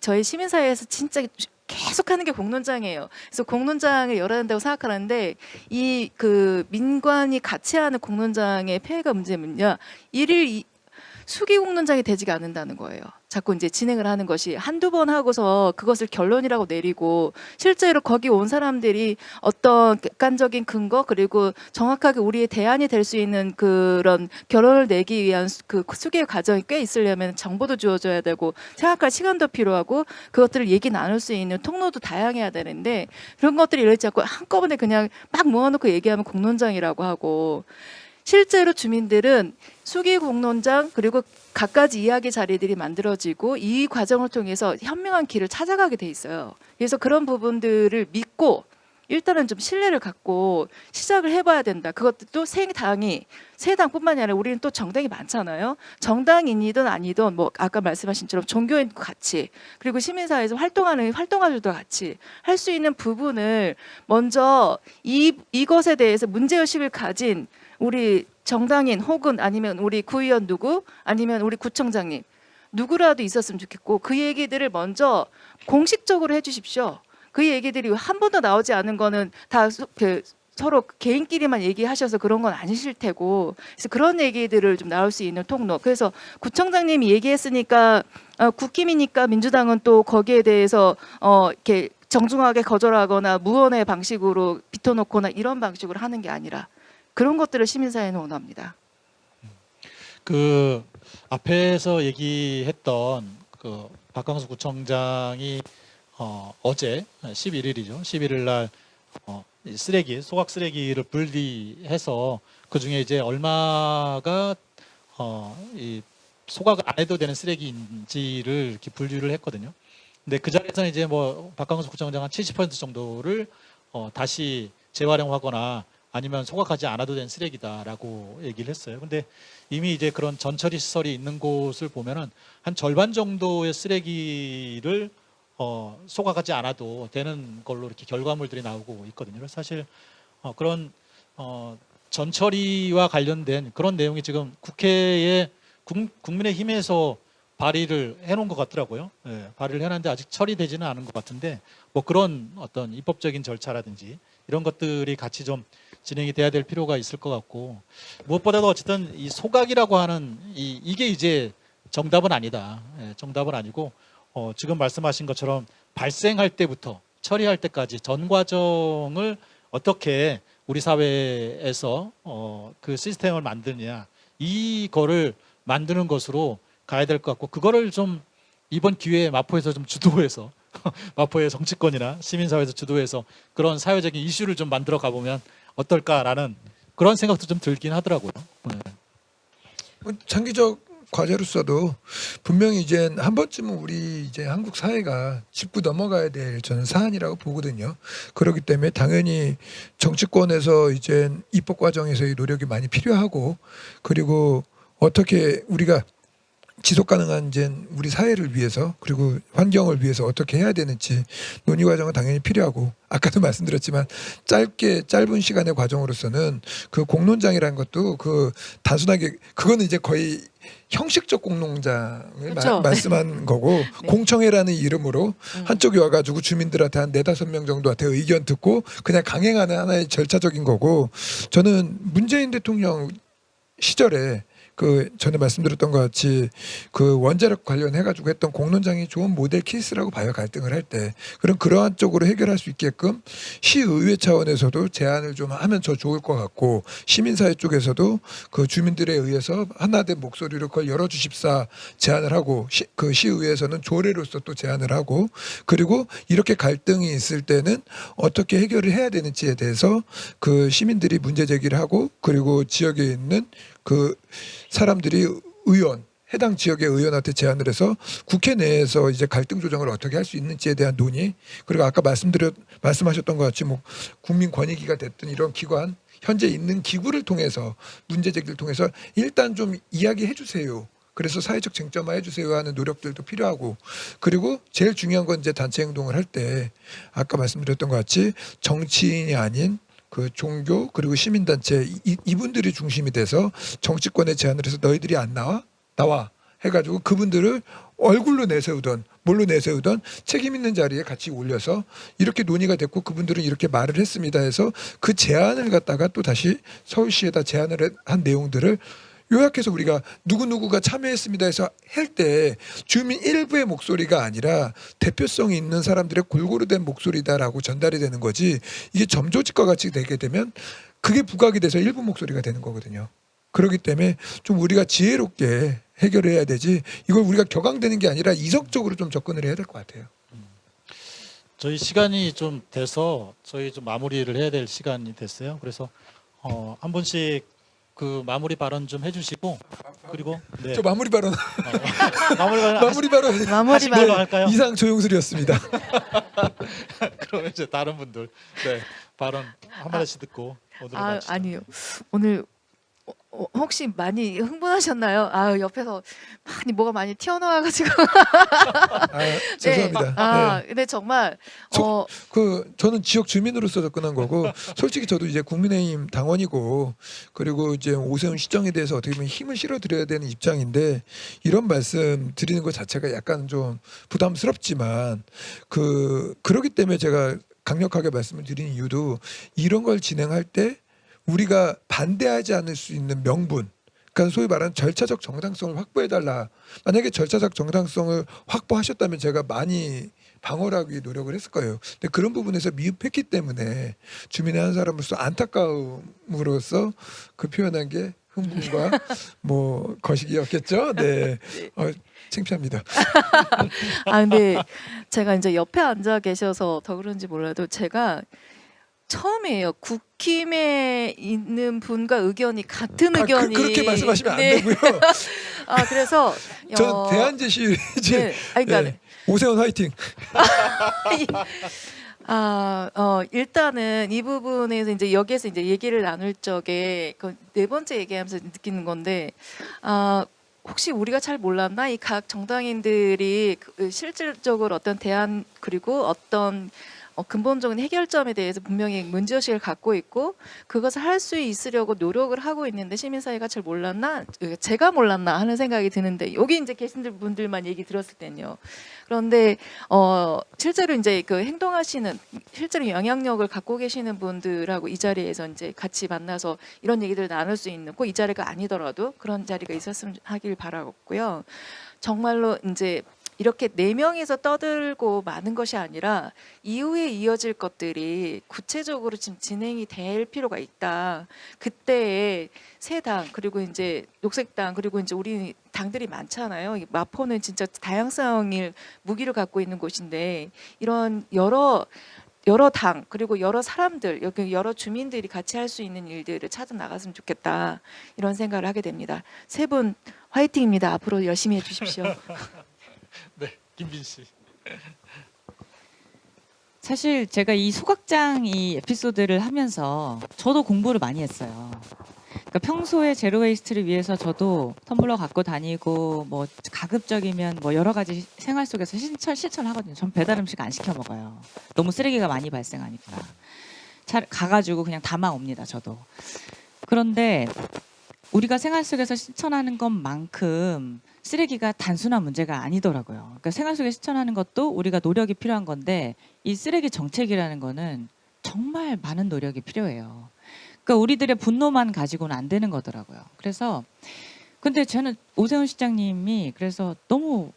저희 시민사회에서 진짜 계속 하는 게 공론장이에요. 그래서 공론장을 열어야 한다고 생각하는데 이 그 민관이 같이 하는 공론장의 폐해가 문제면요. 일일 수기 공론장이 되지가 않는다는 거예요. 자꾸 이제 진행을 하는 것이 한두 번 하고서 그것을 결론이라고 내리고 실제로 거기 온 사람들이 어떤 객관적인 근거 그리고 정확하게 우리의 대안이 될 수 있는 그런 결론을 내기 위한 그 수기의 과정이 꽤 있으려면 정보도 주어져야 되고 생각할 시간도 필요하고 그것들을 얘기 나눌 수 있는 통로도 다양해야 되는데 그런 것들이 이러지 않고 한꺼번에 그냥 막 모아놓고 얘기하면 공론장이라고 하고 실제로 주민들은 수기 공론장 그리고 갖가지 이야기 자리들이 만들어지고 이 과정을 통해서 현명한 길을 찾아가게 돼 있어요. 그래서 그런 부분들을 믿고 일단은 좀 신뢰를 갖고 시작을 해봐야 된다. 그것도 세 당뿐만이 아니라 우리는 또 정당이 많잖아요. 정당인이든 아니든 뭐 아까 말씀하신 처럼 종교인도 같이 그리고 시민사회에서 활동하는 활동가들도 같이 할 수 있는 부분을 먼저 이것에 대해서 문제의식을 가진 우리 정당인 혹은 아니면 우리 구의원 누구 아니면 우리 구청장님 누구라도 있었으면 좋겠고 그 얘기들을 먼저 공식적으로 해주십시오. 그 얘기들이 한 번도 나오지 않은 거는 다 서로 개인끼리만 얘기하셔서 그런 건 아니실 테고 그래서 그런 얘기들을 좀 나올 수 있는 통로. 그래서 구청장님이 얘기했으니까 국힘이니까 민주당은 또 거기에 대해서 이렇게 정중하게 거절하거나 무언의 방식으로 비춰놓거나 이런 방식으로 하는 게 아니라 그런 것들을 시민사회는 원합니다. 그 앞에서 얘기했던 그 박광수 구청장이 어제 11일이죠. 11일 날 쓰레기, 소각 쓰레기를 분리해서 그 중에 이제 얼마가 이 소각을 안 해도 되는 쓰레기인지를 이렇게 분류를 했거든요. 근데 그 자리에서는 이제 뭐 박광수 구청장 한 70% 정도를 다시 재활용하거나 아니면 소각하지 않아도 되는 쓰레기다라고 얘기를 했어요. 근데 이미 이제 그런 전처리 시설이 있는 곳을 보면은 한 절반 정도의 쓰레기를 소각하지 않아도 되는 걸로 이렇게 결과물들이 나오고 있거든요. 그래서 사실 그런 전처리와 관련된 그런 내용이 지금 국회에 국민의힘에서 발의를 해놓은 것 같더라고요. 예, 발의를 해놨는데 아직 처리되지는 않은 것 같은데 뭐 그런 어떤 입법적인 절차라든지 이런 것들이 같이 좀 진행이 돼야 될 필요가 있을 것 같고 무엇보다도 어쨌든 이 소각이라고 하는 이게 이제 정답은 아니다. 예, 정답은 아니고 지금 말씀하신 것처럼 발생할 때부터 처리할 때까지 전 과정을 어떻게 우리 사회에서 그 시스템을 만드느냐 이거를 만드는 것으로 가야 될 것 같고 그거를 좀 이번 기회에 마포에서 좀 주도해서 마포의 정치권이나 시민사회에서 주도해서 그런 사회적인 이슈를 좀 만들어 가보면 어떨까라는 그런 생각도 좀 들긴 하더라고요. 네. 장기적 과제로서도 분명히 이제 한 번쯤은 우리 이제 한국 사회가 짚고 넘어가야 될 저는 사안이라고 보거든요. 그렇기 때문에 당연히 정치권에서 이제 입법 과정에서의 노력이 많이 필요하고, 그리고 어떻게 우리가 지속 가능한 이제 우리 사회를 위해서 그리고 환경을 위해서 어떻게 해야 되는지 논의 과정은 당연히 필요하고, 아까도 말씀드렸지만 짧은 시간의 과정으로서는 그 공론장이라는 것도 그 단순하게 그거는 이제 거의 형식적 공론장을 그렇죠. 말씀한 거고 네. 공청회라는 이름으로 한쪽이 와가지고 주민들한테 한 4-5명 정도한테 의견 듣고 그냥 강행하는 하나의 절차적인 거고, 저는 문재인 대통령 시절에 그 전에 말씀드렸던 것 같이 그 원자력 관련해 가지고 했던 공론장이 좋은 모델 케이스라고 봐요. 갈등을 할 때. 그럼 그러한 쪽으로 해결할 수 있게끔 시의회 차원에서도 제안을 좀 하면 더 좋을 것 같고, 시민사회 쪽에서도 그 주민들에 의해서 하나된 목소리로 그걸 열어주십사 제안을 하고, 그 시의회에서는 조례로서 또 제안을 하고, 그리고 이렇게 갈등이 있을 때는 어떻게 해결을 해야 되는지에 대해서 그 시민들이 문제 제기를 하고, 그리고 지역에 있는 그 사람들이 의원, 해당 지역의 의원한테 제안을 해서 국회 내에서 이제 갈등 조정을 어떻게 할 수 있는지에 대한 논의, 그리고 아까 말씀하셨던 것 같이 뭐 국민권익위가 됐든 이런 기관, 현재 있는 기구를 통해서 문제 제기를 통해서 일단 좀 이야기해 주세요. 그래서 사회적 쟁점화 해주세요 하는 노력들도 필요하고, 그리고 제일 중요한 건 이제 단체 행동을 할 때 아까 말씀드렸던 것 같이 정치인이 아닌 그 종교 그리고 시민단체 이분들이 중심이 돼서 정치권에 제안을 해서 너희들이 안 나와 해가지고 그분들을 얼굴로 내세우던 뭘로 내세우던 책임 있는 자리에 같이 올려서 이렇게 논의가 됐고 그분들은 이렇게 말을 했습니다 해서 그 제안을 갖다가 또 다시 서울시에다 제안을 한 내용들을 요약해서 우리가 누구누구가 참여했습니다 해서 할 때 주민 일부의 목소리가 아니라 대표성이 있는 사람들의 골고루 된 목소리다라고 전달이 되는 거지, 이게 점조직과 같이 되게 되면 그게 부각이 돼서 일부 목소리가 되는 거거든요. 그렇기 때문에 좀 우리가 지혜롭게 해결을 해야 되지, 이걸 우리가 격앙되는 게 아니라 이성적으로 좀 접근을 해야 될 것 같아요. 저희 시간이 좀 돼서 저희 좀 마무리를 해야 될 시간이 됐어요. 그래서 한 분씩 그 마무리 발언 좀 해주시고, 그리고 네. 저 마무리 발언 마무리 발언 마무리 발언 마무리 하신 걸로 말 할까요? 이상 조용술이었습니다. 그러면 이제 다른 분들 네, 발언 한 마디씩 듣고 오늘 마치죠. 아니요. 오늘 혹시 많이 흥분하셨나요? 옆에서 뭐가 많이 튀어나와가지고. 죄송합니다. 네. 근데 정말 저는 지역 주민으로서 접근한 거고, 솔직히 저도 이제 국민의힘 당원이고, 그리고 이제 오세훈 시정에 대해서 어떻게 보면 힘을 실어드려야 되는 입장인데, 이런 말씀 드리는 것 자체가 약간 좀 부담스럽지만, 그러기 때문에 제가 강력하게 말씀을 드리는 이유도, 이런 걸 진행할 때 우리가 반대하지 않을 수 있는 명분, 그러니까 소위 말하는 절차적 정당성을 확보해달라. 만약에 절차적 정당성을 확보하셨다면 제가 많이 방어를 하기 위해 노력을 했을 거예요. 근데 그런 부분에서 미흡했기 때문에 주민의 한 사람으로서 안타까움으로써 그 표현한 게 흥분과 뭐 거시기였겠죠. 네. 창피합니다. 근데 제가 이제 옆에 앉아 계셔서 더 그런지 몰라도 제가 처음이에요. 국힘에 있는 분과 의견이 같은 의견이. 그렇게 말씀하시면 안 네. 되고요. 그래서 저는 대한제시 이제 그러니까 오세훈 화이팅. 일단은 이 부분에서 이제 여기에서 이제 얘기를 나눌 적에 네 번째 얘기하면서 느끼는 건데, 혹시 우리가 잘 몰랐나? 이 각 정당인들이 실질적으로 어떤 대안 그리고 어떤 근본적인 해결점에 대해서 분명히 문제의식을 갖고 있고 그것을 할 수 있으려고 노력을 하고 있는데 시민사회가 잘 몰랐나? 제가 몰랐나 하는 생각이 드는데, 여기 이제 계신 분들만 얘기 들었을 때는요. 그런데 실제로 이제 그 행동하시는, 실제로 영향력을 갖고 계시는 분들하고 이 자리에서 이제 같이 만나서 이런 얘기들을 나눌 수 있는, 꼭 이 자리가 아니더라도 그런 자리가 있었으면 하길 바라고요. 정말로 이제 이렇게 4명이서 떠들고 마는 것이 아니라 이후에 이어질 것들이 구체적으로 지금 진행이 될 필요가 있다. 그때에 새 당, 그리고 이제 녹색당, 그리고 이제 우리 당들이 많잖아요. 마포는 진짜 다양성을 무기를 갖고 있는 곳인데, 이런 여러 여러 당 그리고 여러 사람들 여기 여러 주민들이 같이 할 수 있는 일들을 찾아 나갔으면 좋겠다 이런 생각을 하게 됩니다. 세 분 화이팅입니다. 앞으로 열심히 해주십시오. 네, 김빈 씨. 사실 제가 이 소각장 이 에피소드를 하면서 저도 공부를 많이 했어요. 그러니까 평소에 제로 웨이스트를 위해서 저도 텀블러 갖고 다니고 뭐 가급적이면 뭐 여러 가지 생활 속에서 실천하거든요. 전 배달 음식 안 시켜 먹어요. 너무 쓰레기가 많이 발생하니까. 가가지고 그냥 담아 옵니다. 저도. 그런데 우리가 생활 속에서 실천하는 것만큼 쓰레기가 단순한 문제가 아니더라고요. 그러니까 생활 속에 실천하는 것도 우리가 노력이 필요한 건데 이 쓰레기 정책이라는 거는 정말 많은 노력이 필요해요. 그러니까 우리들의 분노만 가지고는 안 되는 거더라고요. 그래서 근데 저는 오세훈 시장님이 그래서 너무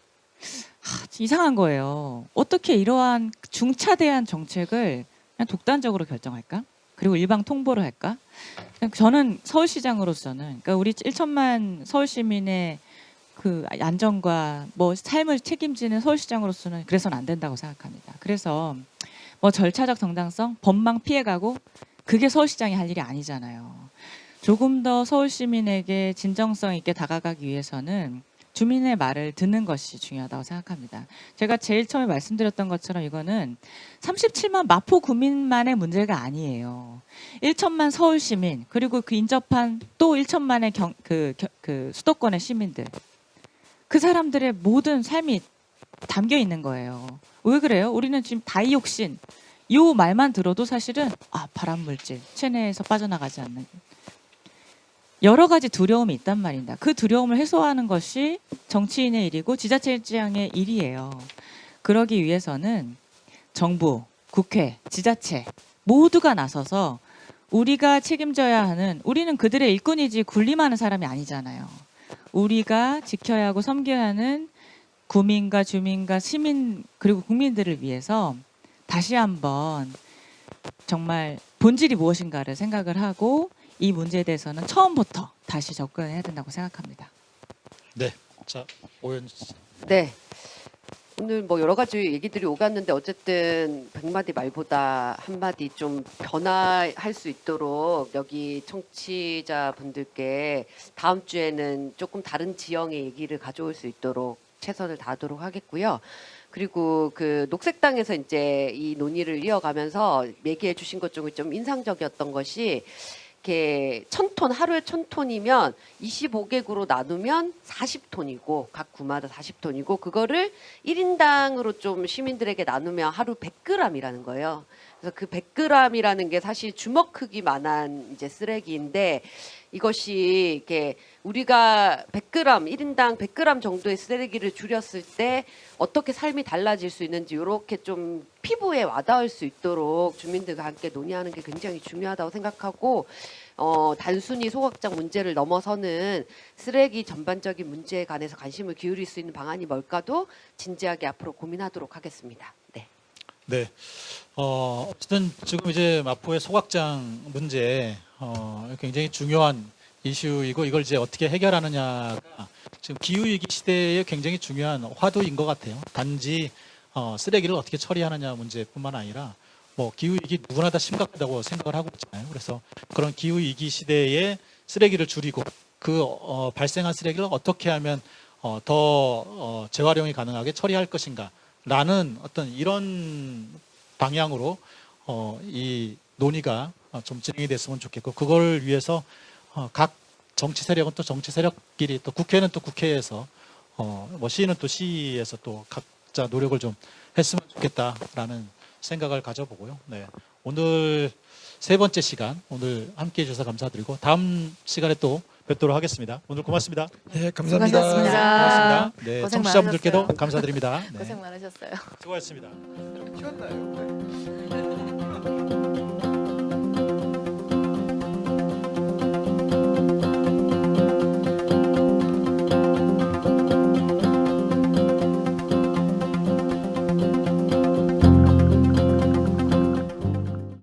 이상한 거예요. 어떻게 이러한 중차대한 정책을 그냥 독단적으로 결정할까? 그리고 일방 통보를 할까? 저는 서울시장으로서는 그러니까 우리 1천만 서울 시민의 그 안전과 뭐 삶을 책임지는 서울시장으로서는 그래서는 안 된다고 생각합니다. 그래서 뭐 절차적 정당성, 법망 피해가고 그게 서울시장이 할 일이 아니잖아요. 조금 더 서울 시민에게 진정성 있게 다가가기 위해서는 주민의 말을 듣는 것이 중요하다고 생각합니다. 제가 제일 처음에 말씀드렸던 것처럼 이거는 37만 마포 구민만의 문제가 아니에요. 1천만 서울 시민 그리고 그 인접한 또 1천만의 그 수도권의 시민들 그 사람들의 모든 삶이 담겨 있는 거예요. 왜 그래요? 우리는 지금 다이옥신 이 말만 들어도 사실은 발암물질 체내에서 빠져나가지 않는 여러 가지 두려움이 있단 말입니다. 그 두려움을 해소하는 것이 정치인의 일이고 지자체장의 일이에요. 그러기 위해서는 정부, 국회, 지자체 모두가 나서서 우리가 책임져야 하는 우리는 그들의 일꾼이지 군림하는 사람이 아니잖아요. 우리가 지켜야 하고 섬겨야 하는 구민과 주민과 시민 그리고 국민들을 위해서 다시 한번 정말 본질이 무엇인가를 생각을 하고 이 문제에 대해서는 처음부터 다시 접근해야 된다고 생각합니다. 네, 자 오연 씨. 네. 오늘 뭐 여러 가지 얘기들이 오갔는데 어쨌든 100마디 말보다 한마디 좀 변화할 수 있도록 여기 청취자분들께 다음 주에는 조금 다른 지형의 얘기를 가져올 수 있도록 최선을 다하도록 하겠고요. 그리고 그 녹색당에서 이제 이 논의를 이어가면서 얘기해 주신 것 중에 좀 인상적이었던 것이 이렇게 1000톤 하루에 1000톤이면 25개구로 나누면 40톤이고 각 구마다 40톤이고 그거를 1인당으로 좀 시민들에게 나누면 하루 100g이라는 거예요. 그래서 그 100g이라는 게 사실 주먹 크기만한 이제 쓰레기인데 이것이 이렇게 우리가 100g 1인당 100g 정도의 쓰레기를 줄였을 때 어떻게 삶이 달라질 수 있는지 이렇게 좀 피부에 와닿을 수 있도록 주민들과 함께 논의하는 게 굉장히 중요하다고 생각하고 단순히 소각장 문제를 넘어서는 쓰레기 전반적인 문제에 관해서 관심을 기울일 수 있는 방안이 뭘까도 진지하게 앞으로 고민하도록 하겠습니다. 네. 네. 어쨌든 지금 이제 마포의 소각장 문제 굉장히 중요한 이슈이고 이걸 이제 어떻게 해결하느냐가 지금 기후위기 시대에 굉장히 중요한 화두인 것 같아요. 단지 쓰레기를 어떻게 처리하느냐 문제뿐만 아니라 뭐 기후위기 누구나 다 심각하다고 생각을 하고 있잖아요. 그래서 그런 기후위기 시대에 쓰레기를 줄이고 그 발생한 쓰레기를 어떻게 하면 더 재활용이 가능하게 처리할 것인가 라는 어떤 이런 방향으로 이 논의가 좀 진행이 됐으면 좋겠고 그걸 위해서 각 정치 세력은 또 정치 세력끼리 또 국회는 또 국회에서 뭐 시는 또 시에서 또 각자 노력을 좀 했으면 좋겠다라는 생각을 가져보고요. 네. 오늘 세 번째 시간 오늘 함께해 주셔서 감사드리고 다음 시간에 또 뵙도록 하겠습니다. 오늘 고맙습니다. 네, 감사합니다. 수고하셨습니다. 고맙습니다. 네, 고생 청취자분들께도 많으셨어요. 감사드립니다. 네, 고생 많으셨어요. 수고하셨습니다. 튀었나요?